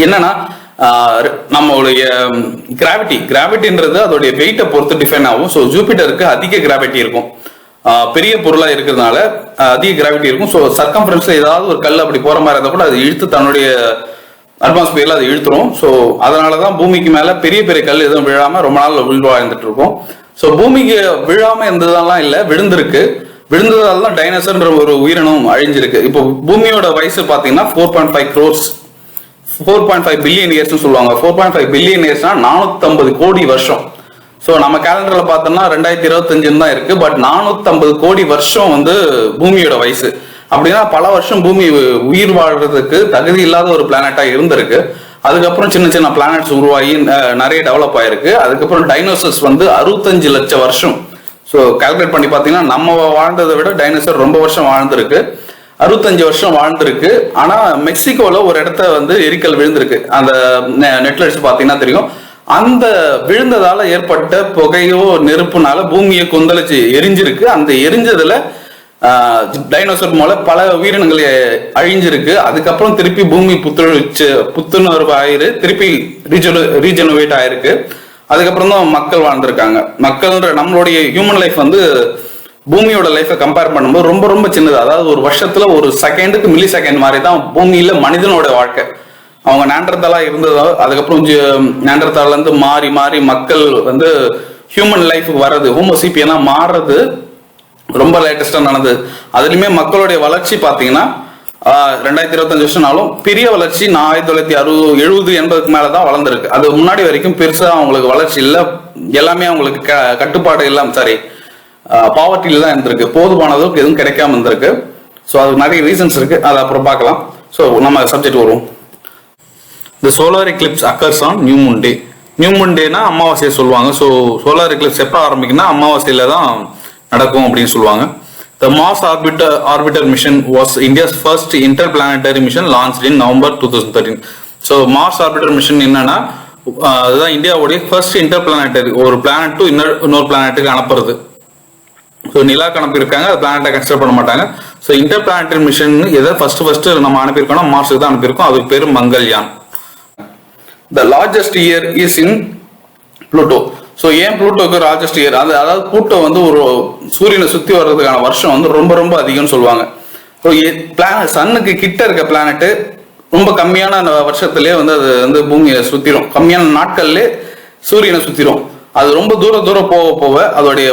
என்னன்னா நம்மளுடைய கிராவிட்டின்றது அதோடைய வெயிட்டை பொறுத்து டிஃபைன் ஆகும். ஸோ ஜூபிட்டருக்கு அதிக கிராவிட்டி இருக்கும், பெரிய பொருளா இருக்கிறதுனால அதிக கிராவிட்டி இருக்கும். ஸோ சர்க்கம்ஃபரன்ஸ்ல ஏதாவது ஒரு கல் அப்படி போற மாதிரி இருந்தால் கூட அது இழுத்து தன்னுடைய அட்மாஸ்பியர்ல அது இழுத்துரும். ஸோ அதனாலதான் பூமிக்கு மேல பெரிய பெரிய கல் எதுவும் விழாம ரொம்ப நாள் விழுந்துட்டு இருக்கும். ஸோ பூமிக்கு விழாம இருந்ததெல்லாம் இல்லை, விழுந்ததால தான் டைனோசர்ன்ற ஒரு உயிரினம் அழிஞ்சிருக்கு. இப்போ பூமியோட வயசு பாத்தீங்கன்னா 4.5 crores, 4.5 பில்லியன் இயர்ஸ் சொல்லுவாங்க. 4.5 பில்லியன் இயர்ஸ்னா 450 கோடி வருஷம். ஸோ நம்ம கேலண்டர்ல பார்த்தோம்னா 2025 தான் இருக்கு. பட் 450 கோடி வருஷம் வந்து பூமியோட வயசு. அப்படின்னா பல வருஷம் பூமி உயிர் வாழ்றதுக்கு தகுதி இல்லாத ஒரு பிளானட்டா இருந்திருக்கு. அதுக்கப்புறம் சின்ன சின்ன பிளானட்ஸ் உருவாகி நிறைய டெவலப் ஆயிருக்கு. அதுக்கப்புறம் டைனோசர்ஸ் வந்து 65 லட்சம் வருஷம். ஸோ கால்குலேட் பண்ணி பார்த்தீங்கன்னா நம்ம வாழ்ந்ததை விட டைனோசர் ரொம்ப வருஷம் வாழ்ந்திருக்கு. 65 வருஷம் வாழ்ந்திருக்கு. ஆனா மெக்சிகோல ஒரு இடத்த வந்து எரிக்கல் விழுந்திருக்கு. அந்த நெட்ல அடிச்சு பாத்தீங்கன்னா தெரியும். அந்த விழுந்ததால ஏற்பட்ட புகையோ நெருப்புனால பூமியை கொந்தளிச்சு எரிஞ்சிருக்கு. அந்த எரிஞ்சதுல டைனோசர் மூல பல உயிரினங்கள் அழிஞ்சிருக்கு. அதுக்கப்புறம் திருப்பி பூமி புத்துணர்வு ஆயிரு, திருப்பி ரீஜெனரேட் ஆயிருக்கு. அதுக்கப்புறம் தான் மக்கள் வாழ்ந்திருக்காங்க. மக்கள்ன்ற நம்மளுடைய ஹியூமன் லைஃப் வந்து பூமியோட லைஃபை கம்பேர் பண்ணும்போது ரொம்ப ரொம்ப சின்னது. அதாவது ஒரு வருஷத்துல ஒரு செகண்டுக்கு மில்லி செகண்ட் மாதிரி தான் பூமியில மனிதனோட வாழ்க்கை. அவங்க நேண்டர்தாலா இருந்ததோ, அதுக்கப்புறம் நேண்டர்தால இருந்து மாறி மாறி மக்கள் வந்து ஹியூமன் லைஃபுக்கு வர்றது, ஹோமோசிபியனா மாறுறது ரொம்ப லேட்டஸ்டா நடந்தது. அதுலயுமே மக்களுடைய வளர்ச்சி பாத்தீங்கன்னா 2025 வருஷம்னாலும் பெரிய வளர்ச்சி 1960 70 மேலதான் வளர்ந்துருக்கு. அது முன்னாடி வரைக்கும் பெருசா அவங்களுக்கு வளர்ச்சி இல்லை. எல்லாமே அவங்களுக்கு கட்டுப்பாடு இல்லாம சாரி பாவர்ட்டியில தான் இருந்திருக்கு. போதுமானதுக்கு எதுவும் கிடைக்காம இருந்திருக்கு. ஸோ அது நிறைய ரீசன்ஸ் இருக்கு, அதை அப்புறம் பார்க்கலாம். ஸோ நம்ம சப்ஜெக்ட் வருவோம். The solar eclipse occurs on New Moon Day. New moon டேனா அமாவாசையை சொல்லுவாங்க. ஸோ சோலார் எக்லிப்ஸ் எப்போ ஆரம்பிக்குன்னா அமாவாசையில தான் நடக்கும் அப்படின்னு சொல்லுவாங்க. The Mars Orbiter mission was India's first interplanetary mission launched in November 2013. So Mars orbiter mission என்னன்னா அதுதான் இந்தியாவுடைய ஃபர்ஸ்ட் இன்டர்பிளானட்டரி, ஒரு பிளானட் டு இன்னொரு பிளானட்டுக்கு அனுப்புறது. ஸோ நிலாக்கு அனுப்பியிருக்காங்க, அது பிளானட்டை கன்சிடர் பண்ண மாட்டாங்க. ஸோ இன்டர்பிளானட்டரி மிஷன் எதை ஃபர்ஸ்ட் நம்ம அனுப்பியிருக்கோம்னா மார்ஸுக்கு தான் அனுப்பியிருக்கோம். அதுக்கு பேர் Mangalyaan. The largest year is in Pluto. So ஏன் புளூட்டோக்கு லார்ஜஸ்ட் இயர், அதாவது புளூட்டோ வந்து ஒரு சூரியனை சுற்றி வர்றதுக்கான வருஷம் வந்து ரொம்ப ரொம்ப அதிகம்னு சொல்லுவாங்க. ஸோ சன்னுக்கு கிட்ட இருக்க பிளானட்டு ரொம்ப கம்மியான வருஷத்துலேயே வந்து அது வந்து பூமியை சுற்றிடும், கம்மியான நாட்கள்லேயே சூரியனை சுற்றிடும். அது ரொம்ப தூரம் போக போக அதோடைய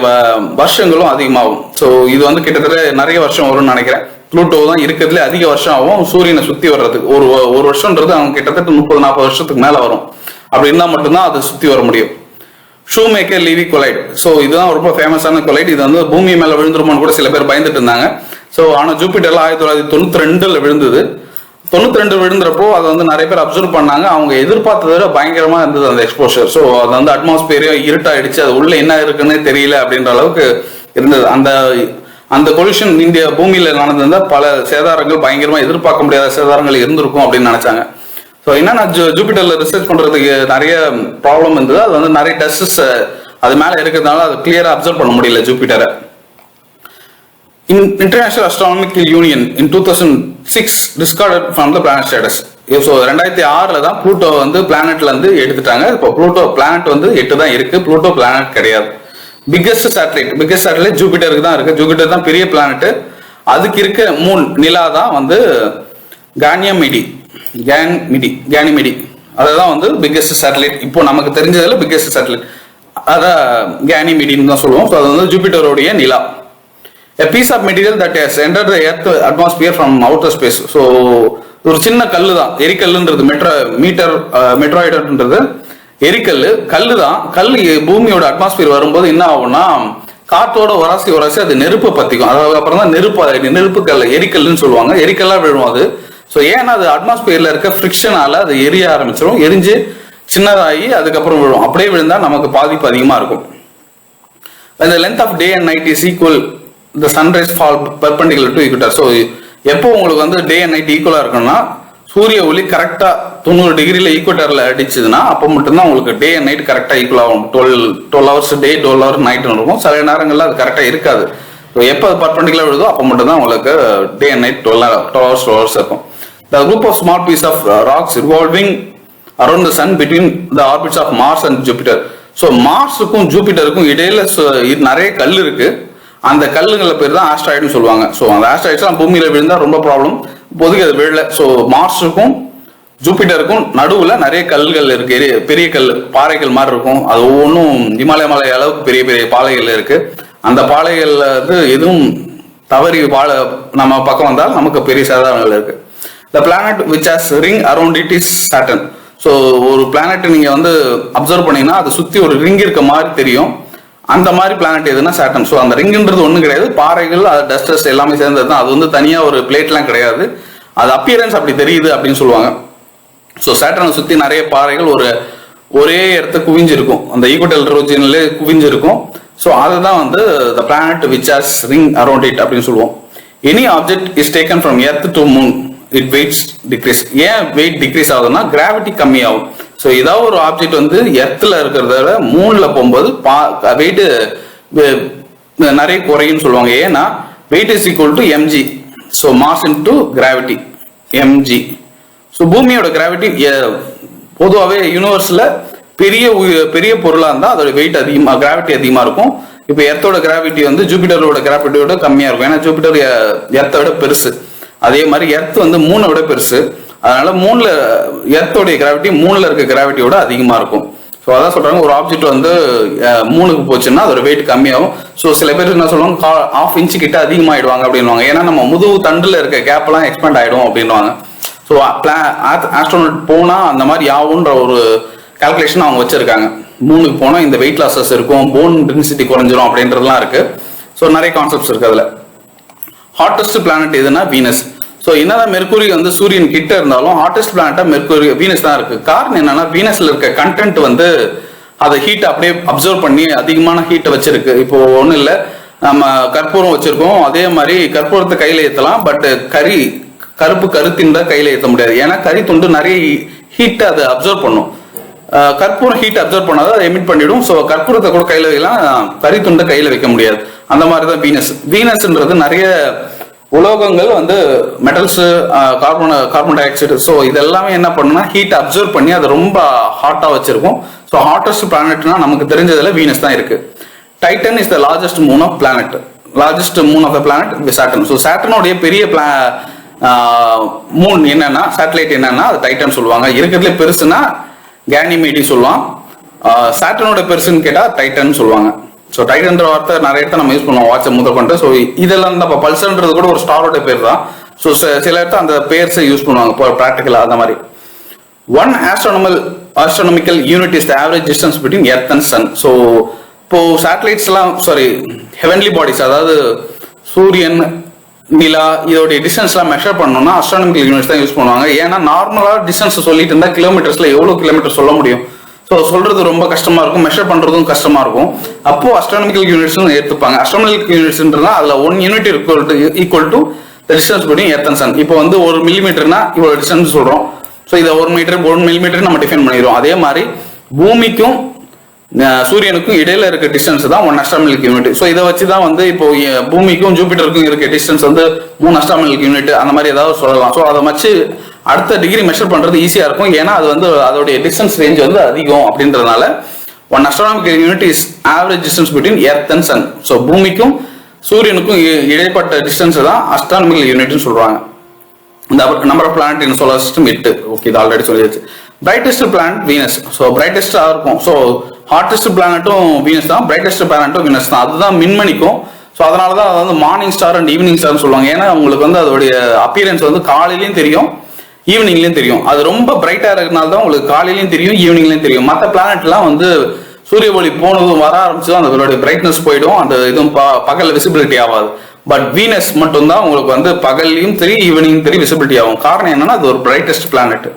வருஷங்களும் அதிகமாகும். ஸோ இது வந்து கிட்டத்தட்ட நிறைய வருஷம் வரும்னு நினைக்கிறேன். புளூட்டோ தான் இருக்கிறதுல அதிக வருஷம் ஆகும் சூரியனை சுற்றி வர்றதுக்கு. ஒரு வருஷம்ன்றது அவங்க கிட்டத்தட்ட 30-40 வருஷத்துக்கு மேலே வரும். அப்படி இருந்தால் மட்டும்தான் அதை சுற்றி வர முடியும். Shoemaker லீவி collide. ஸோ இதுதான் ரொம்ப ஃபேமஸான கொலைட். இது வந்து பூமி மேலே விழுந்துருமான்னு கூட சில பேர் பயந்துட்டு இருந்தாங்க. ஸோ ஆனால் ஜூபிட்டர்ல 1992 விழுந்தது. 92 விழுந்துறப்போ அதை வந்து நிறைய பேர் அப்சர்வ் பண்ணாங்க. அவங்க எதிர்பார்த்ததை விட பயங்கரமா இருந்தது அந்த எக்ஸ்போஷர். ஸோ அது வந்து அட்மாஸ்பியரே இருட்டாயிடுச்சு, அது உள்ள என்ன இருக்குன்னு தெரியல அப்படின்ற அளவுக்கு இருந்தது. அந்த கொலிஷன் இந்திய பூமியில நடந்திருந்தா பல சேதாரங்கள், பயங்கரமா எதிர்பார்க்க முடியாத சேதாரங்கள் இருந்திருக்கும் அப்படின்னு நினைச்சாங்க. ஸோ என்னன்னா ஜூபிட்டர்ல ரிசர்ச் பண்றதுக்கு நிறைய ப்ராப்ளம் இருந்தது. அது வந்து நிறைய டஸ்ட்ஸ் அது மேல இருக்கிறதுனால அது கிளியரா அப்சர்வ் பண்ண முடியல ஜூபிட்டரை. International Astronomical Union in 2006 discarded from the planet status. So 2006 தான் புளூட்டோ வந்து பிளானட்ல இருந்து எடுத்துட்டாங்க. இப்போ புளூட்டோ பிளானட் வந்து 8 தான் இருக்கு, புளூட்டோ பிளானட் கிடையாது. பிக்கெஸ்ட் சேட்டலைட் ஜூபிட்டருக்கு தான் இருக்கு. ஜூபிட்டர் தான் பெரிய பிளானட். அதுக்கு இருக்க மூன் நிலா தான் வந்து கானிமிடி. அதுதான் வந்து பிக்கெஸ்ட் சேட்டலைட். இப்போ நமக்கு தெரிஞ்சதுல பிக்கெஸ்ட் சேட்டலைட் அதான் கானிமிடின்னு தான் சொல்லுவோம். ஸோ அது வந்து ஜூபிட்டருடைய நிலா. A piece of material that has entered the earth atmosphere from outer space. So ஒரு சின்ன கல்லு தான் எரிக்கல்லுன்றது. மெட்ராய்டுன்றது எரிக்கல்லு, கல்லு தான். கல் பூமியோட அட்மாஸ்பியர் வரும்போது என்ன ஆகும்னா காற்றோட உராசி அது நெருப்பை பத்திக்கும். அதுக்கப்புறம் தான் நெருப்பு கல் எரிக்கல்லுன்னு சொல்லுவாங்க. எரிக்கல்லா விழுவும் அது. ஸோ ஏன்னா அது அட்மாஸ்பியர்ல இருக்க ஃப்ரிக்ஷனால அது எரிய ஆரம்பிச்சிடும், எரிஞ்சு சின்னதாகி அதுக்கப்புறம் விழும். அப்படியே விழுந்தா நமக்கு பாதிப்பு அதிகமா இருக்கும். The length of day and night is equal. The sunrise fall perpendicular to equator. So எப்போ உங்களுக்கு வந்து டே அண்ட் நைட் ஈக்குவலா இருக்குன்னா சூரிய ஒளி கரெக்டா 90 டிகிரில ஈக்குவட்டர்ல அடிச்சதுன்னா அப்போ மட்டும்தான் உங்களுக்கு டே அண்ட் நைட் கரெக்டா ஈக்குவல் ஆகும். 12 ஹவர்ஸ் டே 12 ஹவர்ஸ் நைட் இருக்கும். சில நேரங்கள்ல அது கரெக்டா இருக்காது. ஸோ எப்போ அது பர்பெண்டிகுலர் விழுதோ அப்போ மட்டும்தான் உங்களுக்கு டே அண்ட் நைட் 12 ஹவர்ஸ் இருக்கும். The group of small piece of rocks revolving around the sun between the orbits of Mars and Jupiter. So மார்ஸுக்கும் ஜூபிட்டருக்கும் இடையில நிறைய கல் இருக்கு. அந்த கல்லுங்கள பேர் தான் ஆஸ்ட்ராய்டுன்னு சொல்லுவாங்க. ஸோ அந்த ஆஸ்ட்ராய்ட்ஸ்லாம் பூமியில விழுந்தா ரொம்ப ப்ராப்ளம். இப்போதைக்கு அது விழல. ஸோ மார்ஸுக்கும் ஜூபிட்டருக்கும் நடுவுல நிறைய கல்கள் இருக்கு, பெரிய கல் பாறைகள் மாதிரி இருக்கும். அது ஒவ்வொன்றும் இமாலய மலை அளவுக்கு பெரிய பெரிய பாலைகள் இருக்கு. அந்த பாலைகள்ல வந்து எதுவும் தவறி நம்ம பக்கம் வந்தால் நமக்கு பெரிய சேதாரங்கள் இருக்கு. The planet which has ring around it is Saturn. So ஒரு பிளானட் நீங்க வந்து அப்சர்வ் பண்ணீங்கன்னா அது சுத்தி ஒரு ரிங் இருக்க மாதிரி தெரியும். அந்த மாதிரி பிளானட் எதுனா சாட்டர்ன். ஸோ அந்த ரிங்குன்றது ஒன்றும் கிடையாது, பாறைகள் டஸ்ட் எல்லாமே சேர்ந்தது தான். அது வந்து தனியா ஒரு பிளேட்லாம் கிடையாது. அது அப்பியரன்ஸ் அப்படி தெரியுது அப்படின்னு சொல்லுவாங்க. ஸோ சாட்டர்னை சுத்தி நிறைய பாறைகள் ஒரே இடத்த குவிஞ்சிருக்கும், அந்த ஈக்குவட்டல் ரீஜன்ல குவிஞ்சிருக்கும். ஸோ அதுதான் வந்து the planet which has ring around it அப்படின்னு சொல்லுவோம். Any object is taken from earth to moon it weights decrease. ஏன் வெயிட் டிக்ரீஸ் ஆகுதுன்னா கிராவிட்டி கம்மியாகும். ஸோ ஏதாவது ஒரு ஆப்ஜெக்ட் வந்து எர்த்தில் இருக்கிறத விட மூணில் போகும்போது வெயிட் நிறைய குறையும் சொல்லுவாங்க. ஏன்னா weight is equal to mg. So mass into gravity mg. So பூமியோட கிராவிட்டி பொதுவாகவே யூனிவர்ஸில் பெரிய பொருளாக இருந்தால் அதோட வெயிட் அதிகமாக கிராவிட்டி அதிகமாக இருக்கும். இப்போ எர்த்தோட கிராவிட்டி வந்து ஜூபிட்டரோட கிராவிட்டியோட கம்மியாக இருக்கும். ஏன்னா ஜூபிட்டர் எர்த்தை விட பெருசு. அதே மாதிரி எர்த் வந்து மூணை விட பெருசு. அதனால எர்த்தோடைய கிராவிட்டி மூணுல இருக்க கிராவிட்டியோட அதிகமாக இருக்கும். ஸோ அதான் சொல்றாங்க, ஒரு ஆப்ஜெக்ட் வந்து மூணுக்கு போச்சுன்னா அதோட வெயிட் கம்மியாகும். ஸோ சில பேர் என்ன சொல்லுவாங்க, 1/2 இன்ச்சு கிட்ட அதிகமாயிடுவாங்க அப்படின்வாங்க. ஏன்னா நம்ம முதுகு தண்டுல இருக்க கேப் எல்லாம் எக்ஸ்பேண்ட் ஆயிடும் அப்படின்வாங்க. ஸோ ஆஸ்ட்ரோனட் போனா அந்த மாதிரி ஆகுன்ற ஒரு கால்குலேஷன் அவங்க வச்சிருக்காங்க. மூணுக்கு போனா இந்த வெயிட் லாசஸ் இருக்கும், போன் டென்சிட்டி குறைஞ்சிரும் அப்படின்றதுலாம் இருக்கு. ஸோ நிறைய கான்செப்ட்ஸ் இருக்கு அதுல. ஹாட்டஸ்ட் பிளானட் எதுனா வீனஸ். ஸோ என்னதான் மெர்க்குரி வந்து சூரியன் கிட்ட இருந்தாலும் ஹாட்டஸ்ட் பிளானட்டா மெர்க்குரி வீனஸ் தான் இருக்கு. காரணம் என்னன்னா வீனஸ்ல இருக்க கண்டென்ட் வந்து அதை ஹீட் அப்படியே அப்சர்வ் பண்ணி அதிகமான ஹீட்டை வச்சிருக்கு. இப்போ ஒன்றும் இல்லை, நம்ம கற்பூரம் வச்சிருக்கோம், அதே மாதிரி கற்பூரத்தை கையில ஏற்றலாம். பட் கருப்பு கருத்தின் கையில ஏற்ற முடியாது. ஏன்னா கறி துண்டு நிறைய ஹீட்டை அதை அப்சர்வ் பண்ணும். கற்பூரம் ஹீட் அப்சர்வ் பண்ணாதான் அதை எமிட் பண்ணிடும். ஸோ கற்பூரத்தை கூட கையில வைக்கலாம், கறி துண்டை கையில வைக்க முடியாது. அந்த மாதிரி தான் வீனஸ். வீனஸ்ன்றது நிறைய உலோகங்கள் வந்து metals, carbon di oxide, so இதெல்லாமே என்ன பண்ணுன்னா ஹீட் அப்சர்வ் பண்ணி அதை ரொம்ப ஹாட்டா வச்சிருக்கும். ஸோ ஹாட்டஸ்ட் பிளானட்னா நமக்கு தெரிஞ்சதுல வீனஸ் தான் இருக்கு. Titan is the largest moon of planet. Largest moon of the planet Saturn. So சாட்டர்னுடைய பெரிய மூன் என்னன்னா, சேட்டலைட் என்னன்னா அது டைட்டன் சொல்லுவாங்க. இருக்கிறதுல பெருசுனா கேனிமேடி சொல்லுவான். சாட்டர்னோட பெருசுன்னு கேட்டா டைட்டன் சொல்லுவாங்க. ஸோ டைட்டன்ற வார்த்தை நிறைய இடத்த நம்ம யூஸ் பண்ணுவோம், வாட்சை முதற்கொண்டு. ஸோ இதெல்லாம் தான் பல்சர்ன்றது கூட ஒரு ஸ்டாரோட பேர் தான். ஸோ சில இடத்த அந்த பேர்ஸை யூஸ் பண்ணுவாங்க இப்போ ப்ராக்டிக்கலா. அந்த மாதிரி one astronomical unit is the average distance between earth and sun. So இப்போ சேட்டலைட்ஸ் எல்லாம் ஹெவன்லி பாடிஸ், அதாவது சூரியன், நிலா, இதோடைய டிஸ்டன்ஸ்லாம் மெஷர் பண்ணணும்னா ஆஸ்ட்ரோனமிக்கல் யூனிட்ஸ் தான் யூஸ் பண்ணுவாங்க. ஏன்னா நார்மலா டிஸ்டன்ஸ் சொல்லிட்டு இருந்தா கிலோமீட்டர்ஸ்ல எவ்வளவு கிலோமீட்டர் சொல்ல முடியும். ஸோ சொல்றது ரொம்ப கஷ்டமா இருக்கும், மெஷர் பண்றதும் கஷ்டமா இருக்கும். அப்போ அஸ்ட்ரானமிக்கல் யூனிட்ஸ் எடுத்துப்பாங்க. அஸ்ட்ரானமிக்கல் யூனிட்ஸ்ன்றதா அதுல 1 unit equal to distance between earth and sun. இப்போ வந்து 1 மில்லிமீட்டர்னா இவ்வளவு டிஸ்டன்ஸ் சொல்றோம். ஸோ இதை 1 மில்லிமீட்டர் நம்ம டிஃபைன் பண்ணிடுவோம். அதே மாதிரி பூமிக்கும் சூரியனுக்கும் இடையில இருக்க டிஸ்டன்ஸ் தான் 1 அஸ்ட்ரானமிக்கல் யூனிட். ஸோ இதை வச்சுதான் வந்து இப்போ பூமிக்கும் ஜூபிட்டருக்கும் இருக்க டிஸ்டன்ஸ் வந்து 3 அஸ்ட்ரானமிக்கல் யூனிட் அந்த மாதிரி ஏதாவது சொல்லலாம். ஸோ அதை வச்சு அடுத்த டிகிரி மெஷர் பண்றது ஈஸியா இருக்கும். ஏன்னா அது வந்து அதோடைய டிஸ்டன்ஸ் ரேஞ்ச் வந்து அதிகம் அப்படின்றதுனால 1 astronomical unit is average distance between earth and sun. So பூமிக்கும் சூரியனுக்கும் இடைப்பட்ட டிஸ்டன்ஸ் தான் அஸ்ட்ரானமிக்கல் யூனிட்னு சொல்றாங்க. இந்த number of planet in solar system 8. Okay, இது ஆல்ரெடி சொல்லியாச்சு. Brightest planet Venus. ஸோ பிரைட்டஸ்டா இருக்கும். ஸோ ஹாட்டஸ்ட் பிளானட்டும் வீனஸ் தான், பிரைட்டஸ்ட் பிளானட்டும் வீனஸ் தான். அதுதான் மின்மணிக்கும். ஸோ அதனாலதான் அது வந்து மார்னிங் ஸ்டார் அண்ட் ஈவினிங் ஸ்டார்னு சொல்லுவாங்க. ஏன்னா உங்களுக்கு வந்து அதோடைய அப்பியரன்ஸ் வந்து காலையிலயும் தெரியும், ஈவினிங்லயும் தெரியும். அது ரொம்ப பிரைட்டா இருக்கிறதுனால தான் உங்களுக்கு காலையிலயும் தெரியும், ஈவினிங்லயும் தெரியும். மற்ற பிளானட்லாம் வந்து சூரிய ஒளி போனதும் வர ஆரம்பிச்சதும் அதோடைய பிரைட்னஸ் போயிடும், அந்த இதுவும் பகல் விசிபிலிட்டி ஆகாது. பட் வீனஸ் மட்டும்தான் உங்களுக்கு வந்து பகல்லையும் தெரியும், ஈவினிங் தெரியும், விசிபிலிட்டி ஆகும். காரணம் என்னன்னா அது ஒரு brightest planet.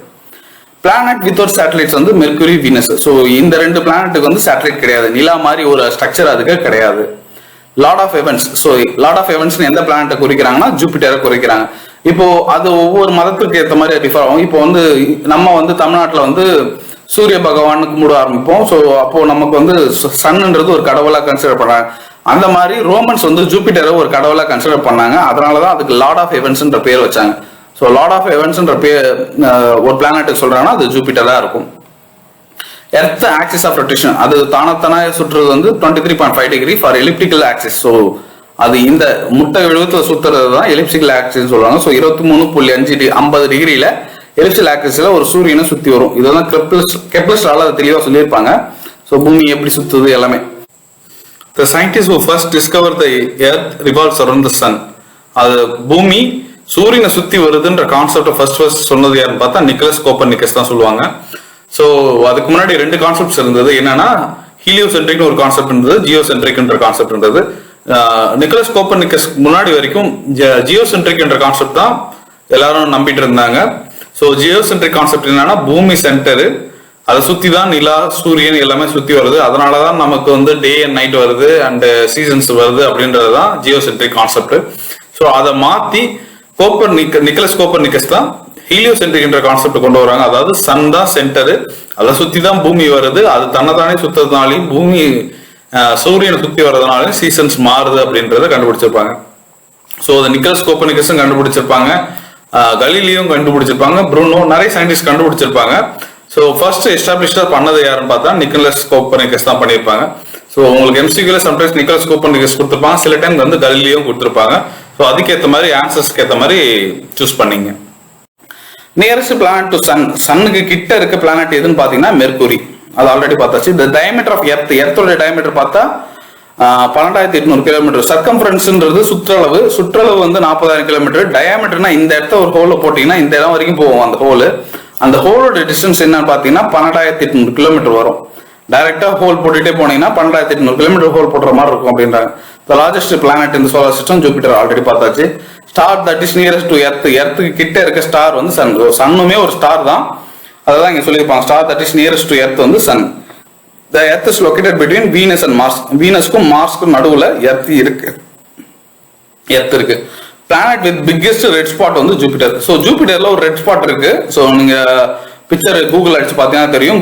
Planet without satellites வந்து மெர்க்குரி, வீனஸ். ஸோ இந்த 2 பிளானட்டுக்கு வந்து சேட்டலைட் கிடையாது. நிலா மாதிரி ஒரு ஸ்ட்ரக்சர் அதுக்கு கிடையாது. Lord of heavens. So lord of heavens எந்த பிளானட்டை குறிக்கிறாங்கன்னா ஜூபிட்டரை குறிக்கிறாங்க. இப்போ அது ஒவ்வொரு மதத்துக்கு ஏற்ற மாதிரி டிஃபர் ஆகும். இப்போ வந்து நம்ம வந்து தமிழ்நாட்டில் வந்து சூரிய பகவான் கும்பிட ஆரம்பிப்போம். ஸோ அப்போ நமக்கு வந்து சன்ன்றது ஒரு கடவுளா கன்சிடர் பண்ணாங்க. அந்த மாதிரி ரோமன்ஸ் வந்து ஜூபிட்டரை ஒரு கடவுளா கன்சிடர் பண்ணாங்க. அதனாலதான் அதுக்கு லார்ட் ஆஃப் எவன்ஸ்ன்ற பேர் வச்சாங்க. ஸோ லார்ட் ஆஃப் எவன்ஸ்ன்ற பேர் ஒரு பிளானட்டுக்கு சொல்றாங்கன்னா அது ஜூபிட்டரா இருக்கும். எர்த் ஆக்சிஸ் ஆஃப் ரொட்டேஷன், அது தானத்தானே சுற்றுறது வந்து 23.5 degree for elliptical axis. So அது இந்த முட்டை எழுத்துல சுத்துறது தான் எலிப்டிக்கல் ஆக்சிஸ் சொல்றாங்க. ஸோ 23.5 50 டிகிரியில எலிப்டிக்கல் ஆக்சிஸ்ல ஒரு சூரியனை சுத்தி வரும். இதெல்லாம் கெப்லர்ஸால அது தெளிவா சொல்லியிருப்பாங்க. ஸோ பூமி எப்படி சுத்துது எல்லாமே. The scientists who first discovered the earth revolves around the sun. அது பூமி சூரியனை சுத்தி வருதுன்ற கான்செப்ட் ஃபர்ஸ்ட் சொன்னது யாருன்னு பார்த்தா நிக்கலஸ் கோப்பர்னிக்கஸ் தான் சொல்லுவாங்க. ஸோ அதுக்கு முன்னாடி 2 கான்செப்ட்ஸ் இருந்தது. என்னன்னா ஹீலியோசென்ட்ரிக்னு ஒரு கான்செப்ட் இருந்தது, ஜியோசென்ட்ரிக்ன்ற கான்செப்ட் இருந்தது. நிக்கலஸ் கோப்பர்னிக்கஸ் முன்னாடி வரைக்கும் ஜியோசென்ட்ரிக் என்ற கான்செப்ட் தான் எல்லாரும் நம்பிட்டு இருந்தாங்க. ஸோ ஜியோசென்ட்ரிக் கான்செப்ட் என்னன்னா பூமி சென்டரு, அதை சுத்தி தான் நிலா சூரியன் எல்லாமே சுத்தி வருது. அதனாலதான் நமக்கு வந்து டே அண்ட் நைட் வருது அண்ட் சீசன்ஸ் வருது அப்படின்றது தான் ஜியோசென்ட்ரிக் கான்செப்ட். ஸோ அதை மாத்தி நிக்கலஸ் கோப்பர்னிக்கஸ் தான் ஹீலியோசென்ட்ரிக் என்ற கான்செப்ட் கொண்டு வராங்க. அதாவது சன் தான் சென்டரு, அதை சுத்தி தான் பூமி வருது, அது தன்னைத்தானே சுத்ததுனாலையும் பூமி சூரியனை சுத்தி வர்றதுனாலும் சீசன்ஸ் மாறுது அப்படின்றத கண்டுபிடிச்சிருப்பாங்க. ஸோ அதை நிக்கலஸ் கோப்பர்னிக்கஸும் கண்டுபிடிச்சிருப்பாங்க, கலீலியும் கண்டுபிடிச்சிருப்பாங்க, ப்ரூனோ, நிறைய சயின்டிஸ்ட் கண்டுபிடிச்சிருப்பாங்க. ஸோ ஃபர்ஸ்ட் எஸ்டாப்ளிஷ்டா பண்ணது யாருன்னு பார்த்தா நிக்கலஸ் கோப்பர்னிக்கஸ் தான் பண்ணியிருப்பாங்க. ஸோ உங்களுக்கு எம்சிக்யூல சம்டைம்ஸ் நிக்கலஸ் கோப்பர்னிக்கஸ் கொடுத்துருப்பாங்க, சில டைம் வந்து கலீலியும் கொடுத்துருப்பாங்க. ஸோ அதுக்கேற்ற மாதிரி ஆன்சர்ஸ்க்கு ஏற்ற மாதிரி சூஸ் பண்ணீங்க. நியரஸ்ட் பிளானட் டு சன், சன்னுக்கு கிட்ட இருக்க பிளானட் எதுன்னு பாத்தீங்கன்னா மெர்குரி. அது ஆல்ரெடி பார்த்தாச்சு. இந்த டயமீட்டர் ஆஃப் எர்த், எர்த்தோட டயமீட்டர் பார்த்தா 12,800 கிலோமீட்டர். சர்க்கம்ஃபரன்ஸ்ன்றது சுற்றளவு வந்து 40,000 கிலோமீட்டர். டயாமீட்டர்னா இந்த இடத்த ஒரு ஹோல்ல போட்டீங்கன்னா இந்த இடம் வரைக்கும் போகும் அந்த ஹோலு. அந்த ஹோலோட டிஸ்டன்ஸ் என்னன்னு பாத்தீங்கன்னா 12,800 கிலோமீட்டர் வரும். டைரக்டா ஹோல் போட்டுட்டே போனீங்கன்னா 12,800 கிலோமீட்டர் ஹோல் போடுற மாதிரி இருக்கும் அப்படின்றாங்க. த லார்ஜஸ்ட் பிளானட் இந்த சோலார் சிஸ்டம் ஜூபிட்டர் ஆல்ரெடி பார்த்தாச்சு. Star that is nearest to earth, எர்த்துக்கு கிட்ட இருக்க ஸ்டார் வந்து சன். சன்னுமே ஒரு ஸ்டார் தான், அதான் இங்க சொல்லியிருப்பாங்க. Star that is nearest to earth வந்து sun. The earth is located between Venus and Mars. வீனஸ்க்கும் மார்ஸ்க்கும் நடுவுல எர்த் இருக்கு. Planet with biggest red spot வந்து ஜூபிட்டர். ஸோ ஜூபிட்டர்ல ஒரு ரெட் ஸ்பாட் இருக்கு. ஸோ நீங்க பிக்சர் கூகுள் அடிச்சு பார்த்தீங்கன்னா தெரியும்.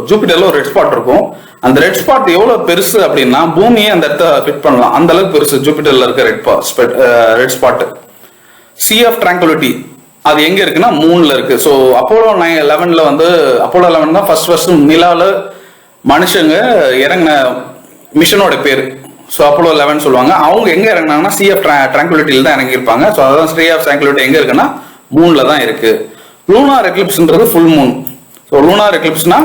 ஜூபிட்டர்ல ஒரு ரெட் ஸ்பாட் இருக்கும். அந்த ரெட் ஸ்பாட் எவ்வளவு பெருசு அப்படின்னா பூமியை அந்த இடத்த ஃபிட் பண்ணலாம், அந்த அளவுக்கு பெருசு ஜூபிட்டர்ல இருக்க red spot. Sea of tranquility அது எங்க இருக்குன்னா மூன்ல இருக்கு. ஸோ அப்போலோ 11 வந்து அப்போலோ 11 தான் ஃபர்ஸ்ட் நிலாவில் மனுஷங்க இறங்கின மிஷனோட பேரு. ஸோ அப்போலோ 11 சொல்லுவாங்க. அவங்க எங்க இறங்கினாங்கன்னா சி ஆஃப் ட்ராங்குலிட்டியில தான் இறங்கியிருப்பாங்க. ஸோ அதான் சி ஆஃப் ட்ராங்குலிட்டி எங்க இருக்குன்னா மூன்ல தான் இருக்கு. லூனார் எக்லிப்ஸ்ன்றது ஃபுல் மூன். ஸோ லூனார் எக்லிப்ஸ்னா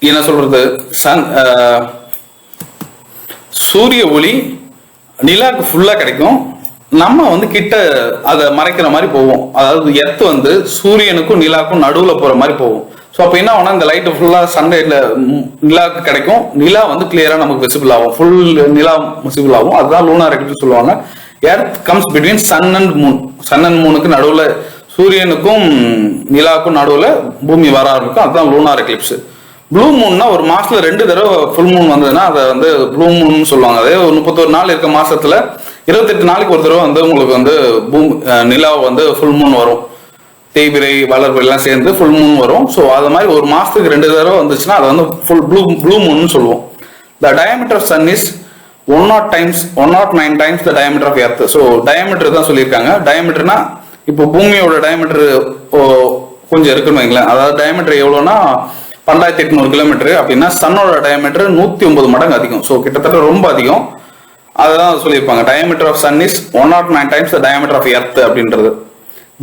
என்ன சொல்றது, சூரிய ஒளி நிலாக்கு ஃபுல்லா கிடைக்கும், நம்ம வந்து கிட்ட அதை மறைக்கிற மாதிரி போவோம். அதாவது எர்த் வந்து சூரியனுக்கும் நிலாக்கும் நடுவுல போற மாதிரி போவோம். ஸோ அப்போ என்ன ஆகும்னா இந்த லைட் ஃபுல்லா சன்லைட்ல நிலாவுக்கு கிடைக்கும், நிலா வந்து கிளியரா நமக்கு விசிபிள் ஆகும், ஃபுல் நிலா விசிபிள் ஆகும். அதுதான் லூனார் எக்லிப்ஸ் சொல்லுவாங்க. Earth comes between sun and moon. Sun and மூனுக்கு நடுவுல, சூரியனுக்கும் நிலாவுக்கும் நடுவுல பூமி வர ஆரம்பிக்கும். அதுதான் லூனார் எக்லிப்ஸ். ப்ளூ மூன்னா ஒரு மாசத்துல 2 தடவை ஃபுல் மூன் வந்ததுன்னா அதை வந்து ப்ளூ மூன் சொல்லுவாங்க. அதே ஒரு 31 நாள் இருக்க மாசத்துல 28 நாளைக்கு ஒரு தடவை வந்து உங்களுக்கு வந்து நிலா வந்து ஃபுல் மூன் வரும். தேய்பிரை வளர்வு எல்லாம் சேர்ந்து ஃபுல் மூன் வரும். ஸோ அது மாதிரி ஒரு மாசத்துக்கு 2 தடவை வந்துச்சுன்னா அதை வந்து ஃபுல் ப்ளூ மூன் சொல்லுவோம். The diameter of sun is 109 times the diameter of earth. So diameter தான் சொல்லியிருக்காங்க. டயாமீட்டர்னா இப்போ பூமியோட டயாமீட்டர் கொஞ்சம் இருக்குன்னு வைங்களேன். அதாவது டயாமீட்டர் எவ்வளோன்னா 12,800 கிலோமீட்டர் அப்படின்னா சன்னோட டயாமீட்டர் 109 மடங்கு அதிகம். ஸோ கிட்டத்தட்ட ரொம்ப அதிகம். அதுதான் சொல்லியிருப்பாங்க. Diameter of sun is 109 times the diameter of earth அப்படின்றது.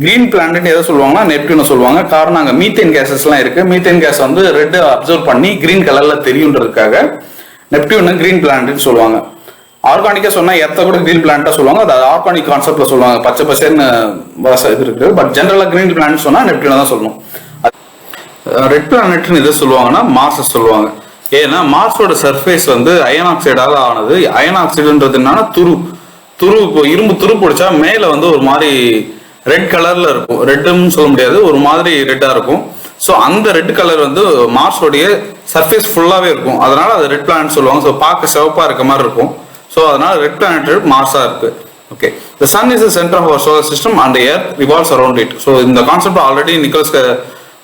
கிரீன் பிளானட் எதை சொல்லுவாங்கன்னா நெப்டியூனை சொல்லுவாங்க. காரணம் அங்கே மீத்தேன் கேசஸ் எல்லாம் இருக்கு. மீத்தேன் கேஸ் வந்து ரெட் அப்சர்வ் பண்ணி கிரீன் கலர்ல தெரியுன்றதுக்காக நெப்டியூன் கிரீன் பிளானட் சொல்லுவாங்க. ஆர்கானிக்கா சொன்னா எர்த்த கூட கிரீன் பிளானட்டா சொல்லுவாங்க. அது ஆர்கானிக் கான்செப்ட்ல சொல்லுவாங்க, பச்சை பசேன்னு இது இருக்கு. பட் ஜென்ரலா கிரீன் பிளானட் சொன்னா நெப்டியூனை தான் சொல்லணும். ரெட் பிளானட்னு எதை சொல்லுவாங்கன்னா மார்ஸ் சொல்லுவாங்க. ஏன்னா மார்ஸோட சர்ஃபேஸ் வந்து அயன் ஆக்சைடால ஆனது. அயன் ஆக்சைடுன்றது என்னன்னா இப்போ இரும்பு துரு பிடிச்சா மேல வந்து ஒரு மாதிரி ரெட் கலர்ல இருக்கும். ரெட்டும் சொல்ல முடியாது, ஒரு மாதிரி ரெட்டா இருக்கும். ஸோ அந்த ரெட் கலர் வந்து மார்ஸோடைய சர்ஃபேஸ் ஃபுல்லாவே இருக்கும். அதனால அது ரெட் பிளானட் சொல்லுவாங்க. ஸோ பார்க்க சிவப்பா இருக்க மாதிரி இருக்கும். ஸோ அதனால ரெட் பிளானட் மார்ஸா இருக்கு. Okay, the sun is the centre of our solar system and earth revolves around it. So இந்த கான்செப்ட் ஆல்ரெடி நிக்கலஸ்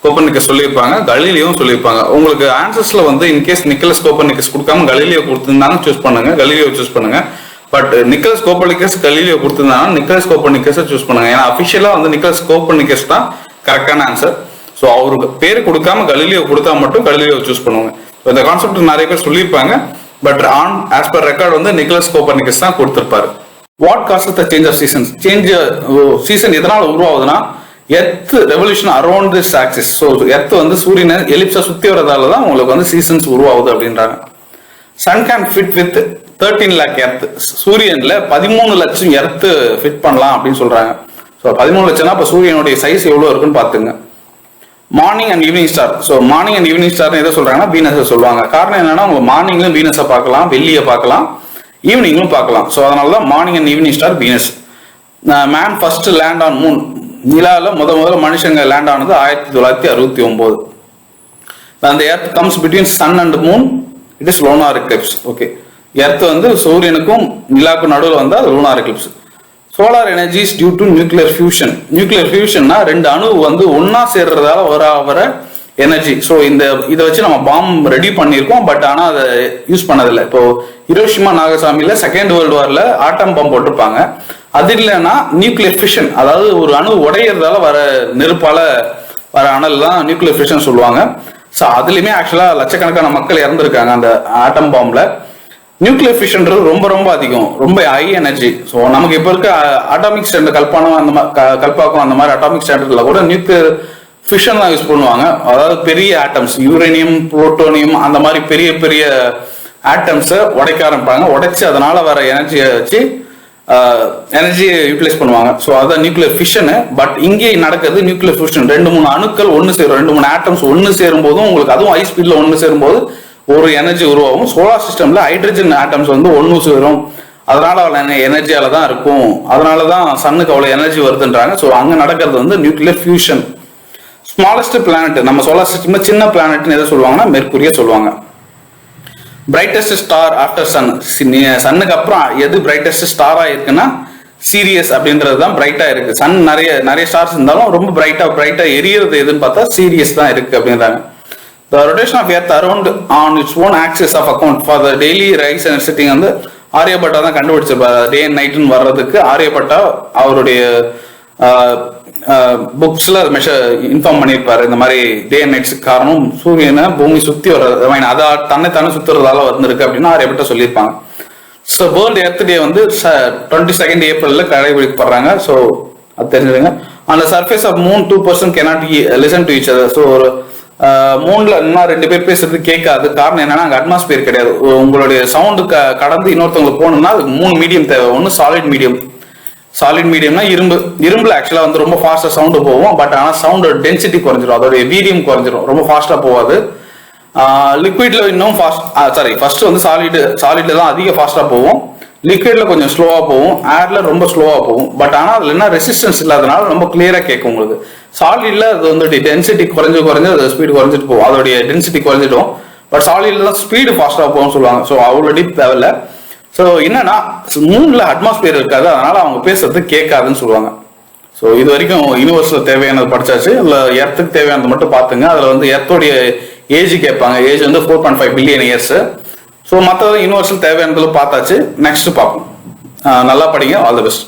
கோப்பர்னிக்கஸ் சொல்லியிருப்பாங்க, கலீலியோவும் சொல்லியிருப்பாங்க. உங்களுக்கு ஆன்சர்ஸ்ல வந்து இன்கேஸ் நிக்கலஸ் கோப்பர்னிக்கஸ் கொடுக்காம கலீலியோ கொடுத்திருந்தாங்க சூஸ் பண்ணுங்க, கலீலியோ சூஸ் பண்ணுங்க. பட் நிக்கலஸ் கோப்பர்னிக்கஸ் கலீலியோ கொடுத்திருந்தாங்க நிக்கலஸ் கோப்பர்னிக்கஸ் சூஸ் பண்ணுங்க. ஏன்னா அபிஷியலா வந்து நிக்கலஸ் கோப்பர்னிக்கஸ் தான் கரெக்டான ஆன்சர். ஸோ அவருக்கு பேர் கொடுக்காம கலீலியோ கொடுத்தா மட்டும் கலீலியோ சூஸ் பண்ணுவாங்க. இந்த கான்செப்ட் நிறைய பேர் சொல்லியிருப்பாங்க. பட் ஆஸ் பர் ரெக்கார்ட் வந்து நிக்கலஸ் கோப்பர்னிக்கஸ் தான் கொடுத்திருப்பாரு. What causes the change of seasons? Season எதனால உருவாகுதுன்னா earth revolution around this axis. So earth வந்து சூரியனை எலிப்ஸா சுத்தி வரதால தான் உங்களுக்கு வந்து சீசன்ஸ் உருவாகுது அப்படின்றாங்க. Sun can fit with 13 lakh earth. சூரியன்ல 13 லட்சம் எர்த் ஃபிட் பண்ணலாம் அப்படின்னு சொல்றாங்க. ஸோ 13 லட்சம்னா இப்போ சூரியனுடைய சைஸ் எவ்வளவு இருக்குன்னு பாத்துங்க. Morning and evening star. So morning and evening star எதை சொல்றாங்கன்னா வீனஸை சொல்லுவாங்க. காரணம் என்னன்னா உங்க மார்னிங்லும் வீனஸை பார்க்கலாம், வெள்ளியை பார்க்கலாம், ஈவினிங்லும் பார்க்கலாம். ஸோ அதனாலதான் morning and evening star Venus. Man first land on moon. நிலாவில் முதல்ல மனுஷங்க லேண்ட் ஆனது 1969. அந்த earth comes between sun and moon. It is lunar eclipse. Okay, earth வந்து சூரியனுக்கும் நிலாவுக்கும் நடுவில் வந்தால் அது lunar eclipse. Solar energy is due to nuclear fusion. Nuclear ஃபியூஷன்னா ரெண்டு அணு வந்து ஒன்னா சேர்றதால வர எனர்ஜி. ஸோ இதை வச்சு நம்ம பாம் ரெடி பண்ணியிருக்கோம், பட் ஆனால் அதை யூஸ் பண்ணதில்லை. இப்போ ஹிரோஷிமா நாகசாமியில செகண்ட் வேர்ல்டு வார்ல ஆட்டம் பாம் போட்டிருப்பாங்க. அது இல்லைன்னா நியூக்ளியர் ஃபிஷன், அதாவது ஒரு அணு உடையிறதால வர நெருப்பால வர அனல் தான் நியூக்ளியர் ஃபிஷன் சொல்லுவாங்க. ஸோ அதுலயுமே ஆக்சுவலா லட்சக்கணக்கான மக்கள் இறந்துருக்காங்க அந்த ஆட்டம் பாம்ல. நியூக்ளியர் ஃபிஷன்றது ரொம்ப ரொம்ப அதிகம், ரொம்ப ஹை எனர்ஜி. ஸோ நமக்கு இப்போ இருக்க அட்டாமிக் ஸ்டாண்டர்ட் கல்பாக்கம் அந்த மாதிரி அட்டாமிக் ஸ்டாண்டர்ட்ல கூட நியூக்ளியர் ஃபிஷன் தான் யூஸ் பண்ணுவாங்க. அதாவது பெரிய ஆட்டம்ஸ், யூரேனியம், புளூட்டோனியம் அந்த மாதிரி பெரிய பெரிய ஆட்டம்ஸை உடைக்க ஆரம்பிப்பாங்க. உடைச்சு அதனால வர எனர்ஜியை வச்சு எனர்ஜியை யூட்டிலைஸ் பண்ணுவாங்க. ஸோ அதான் நியூக்ளியர் ஃபிஷனு. பட் இங்கே நடக்கிறது நியூக்ளியர் ஃபியூஷன். 2-3 அணுக்கள் ஒன்று சேரும், 2-3 ஆட்டம்ஸ் ஒன்று சேரும் போதும் உங்களுக்கு, அதுவும் ஹை ஸ்பீட்ல ஒன்று சேரும் போது ஒரு எனர்ஜி உருவாகும். சோலார் சிஸ்டம்ல ஹைட்ரஜன் ஆட்டம்ஸ் வந்து ஒன்று சேரும், அதனால அவ்வளோ எனர்ஜியால தான் இருக்கும். அதனாலதான் சன்னுக்கு அவ்வளோ எனர்ஜி வருதுன்றாங்க. ஸோ அங்க நடக்கிறது வந்து நியூக்ளியர் ஃபியூஷன். ஸ்மாலஸ்ட் பிளானட் நம்ம சோலார் சிஸ்டம்ல சின்ன பிளானட்னு எதை சொல்லுவாங்கன்னா மெர்க்குரியை சொல்லுவாங்க. பிரைட்டஸ்ட் ஸ்டார் ஆஃப்டர் சன், சன்னுக்கு அப்புறம் எது பிரைட்டஸ்ட் ஸ்டாரா இருக்குன்னா சீரியஸ் அப்படின்றது தான் பிரைட்டா இருக்கு. சன் நிறைய ஸ்டார்ஸ் இருந்தாலும் ரொம்ப பிரைட்டா எரியறது எதுன்னு பார்த்தா சீரியஸ் தான் இருக்கு அப்படின்றாங்க. The rotation of Earth around on its own axis of account for the daily rise and setting வந்து ஆரியப்பட்டா தான் கண்டுபிடிச்சிருப்பாரு. டே அண்ட் நைட்னு வர்றதுக்கு ஆரியப்பட்டா அவருடைய புக்ஸ்ல இன்ஃபார்ம் பண்ணியிருப்பாரு. இந்த மாதிரி டே அண்ட் நைட்ஸுக்கு காரணம் சூரியனை பூமி சுத்தி வர்றது, அதான் தன்னை சுத்துறதால வந்திருக்கு அப்படின்னு ஆரியப்பட்டா சொல்லியிருப்பாங்க. ஸோ வேர்ல்டு எர்த் டே வந்து 22 ஏப்ரல்ல கடைபிடிக்கப்படுறாங்க. ஸோ அது தெரிஞ்சுதுங்க. அந்த surface of moon 2% cannot listen to each other. So ஒரு மூணுல இன்னும் 2 பேர் பேசுறது கேட்காது. காரணம் என்னன்னா அங்க அட்மாஸ்பியர் கிடையாது. உங்களுடைய சவுண்டு கடந்து இன்னொருத்தவங்களுக்கு போகணும்னா அதுக்கு 3 மீடியம் தேவை. ஒன்று சாலிட் மீடியம்னா இரும்புல ஆக்சுவலா வந்து ரொம்ப ஃபாஸ்டா சவுண்டு போகும். பட் ஆனால் சவுண்ட் டென்சிட்டி குறைஞ்சிரும், அதோடைய வீரியம் குறைஞ்சிரும், ரொம்ப ஃபாஸ்டா போகாது. லிக்விட்ல இன்னும் ஃபர்ஸ்ட் வந்து சாலிட்ல தான் அதிக ஃபாஸ்டா போகும், லிக்விட்ல கொஞ்சம் ஸ்லோவா போகும், ஏர்ல ரொம்ப ஸ்லோவா போகும். பட் ஆனால் அதுல என்ன ரெசிஸ்டன்ஸ் இல்லாதனால ரொம்ப கிளியரா கேட்கும் உங்களுக்கு. சாலிட்ல அது வந்து டென்சிட்டி குறைஞ்சு அது ஸ்பீடு குறைஞ்சிட்டு போகும், அதோடைய டென்சிட்டி குறைஞ்சிடும். பட் சாலிட்ல தான் ஸ்பீடு ஃபாஸ்டா போகும்னு சொல்லுவாங்க. ஸோ அவ்வளோ டீப் தேவையில்ல. ஸோ என்னன்னா மூணுல அட்மாஸ்பியர் இருக்காது, அதனால அவங்க பேசுறது கேட்காதுன்னு சொல்லுவாங்க. ஸோ இது வரைக்கும் யூனிவர்ஸ்ல தேவையானது படிச்சாச்சு. இல்லை எர்த்துக்கு தேவையானது மட்டும் பார்த்துங்க. அதில் வந்து எர்த்தோடைய ஏஜ் கேட்பாங்க. ஏஜ் வந்து 4.5 பில்லியன் இயர்ஸ். ஸோ மற்ற யூனிவர்சல் தேவையானதுல பார்த்தாச்சு. நெக்ஸ்ட் பார்ப்போம். நல்லா படிங்க. All the best.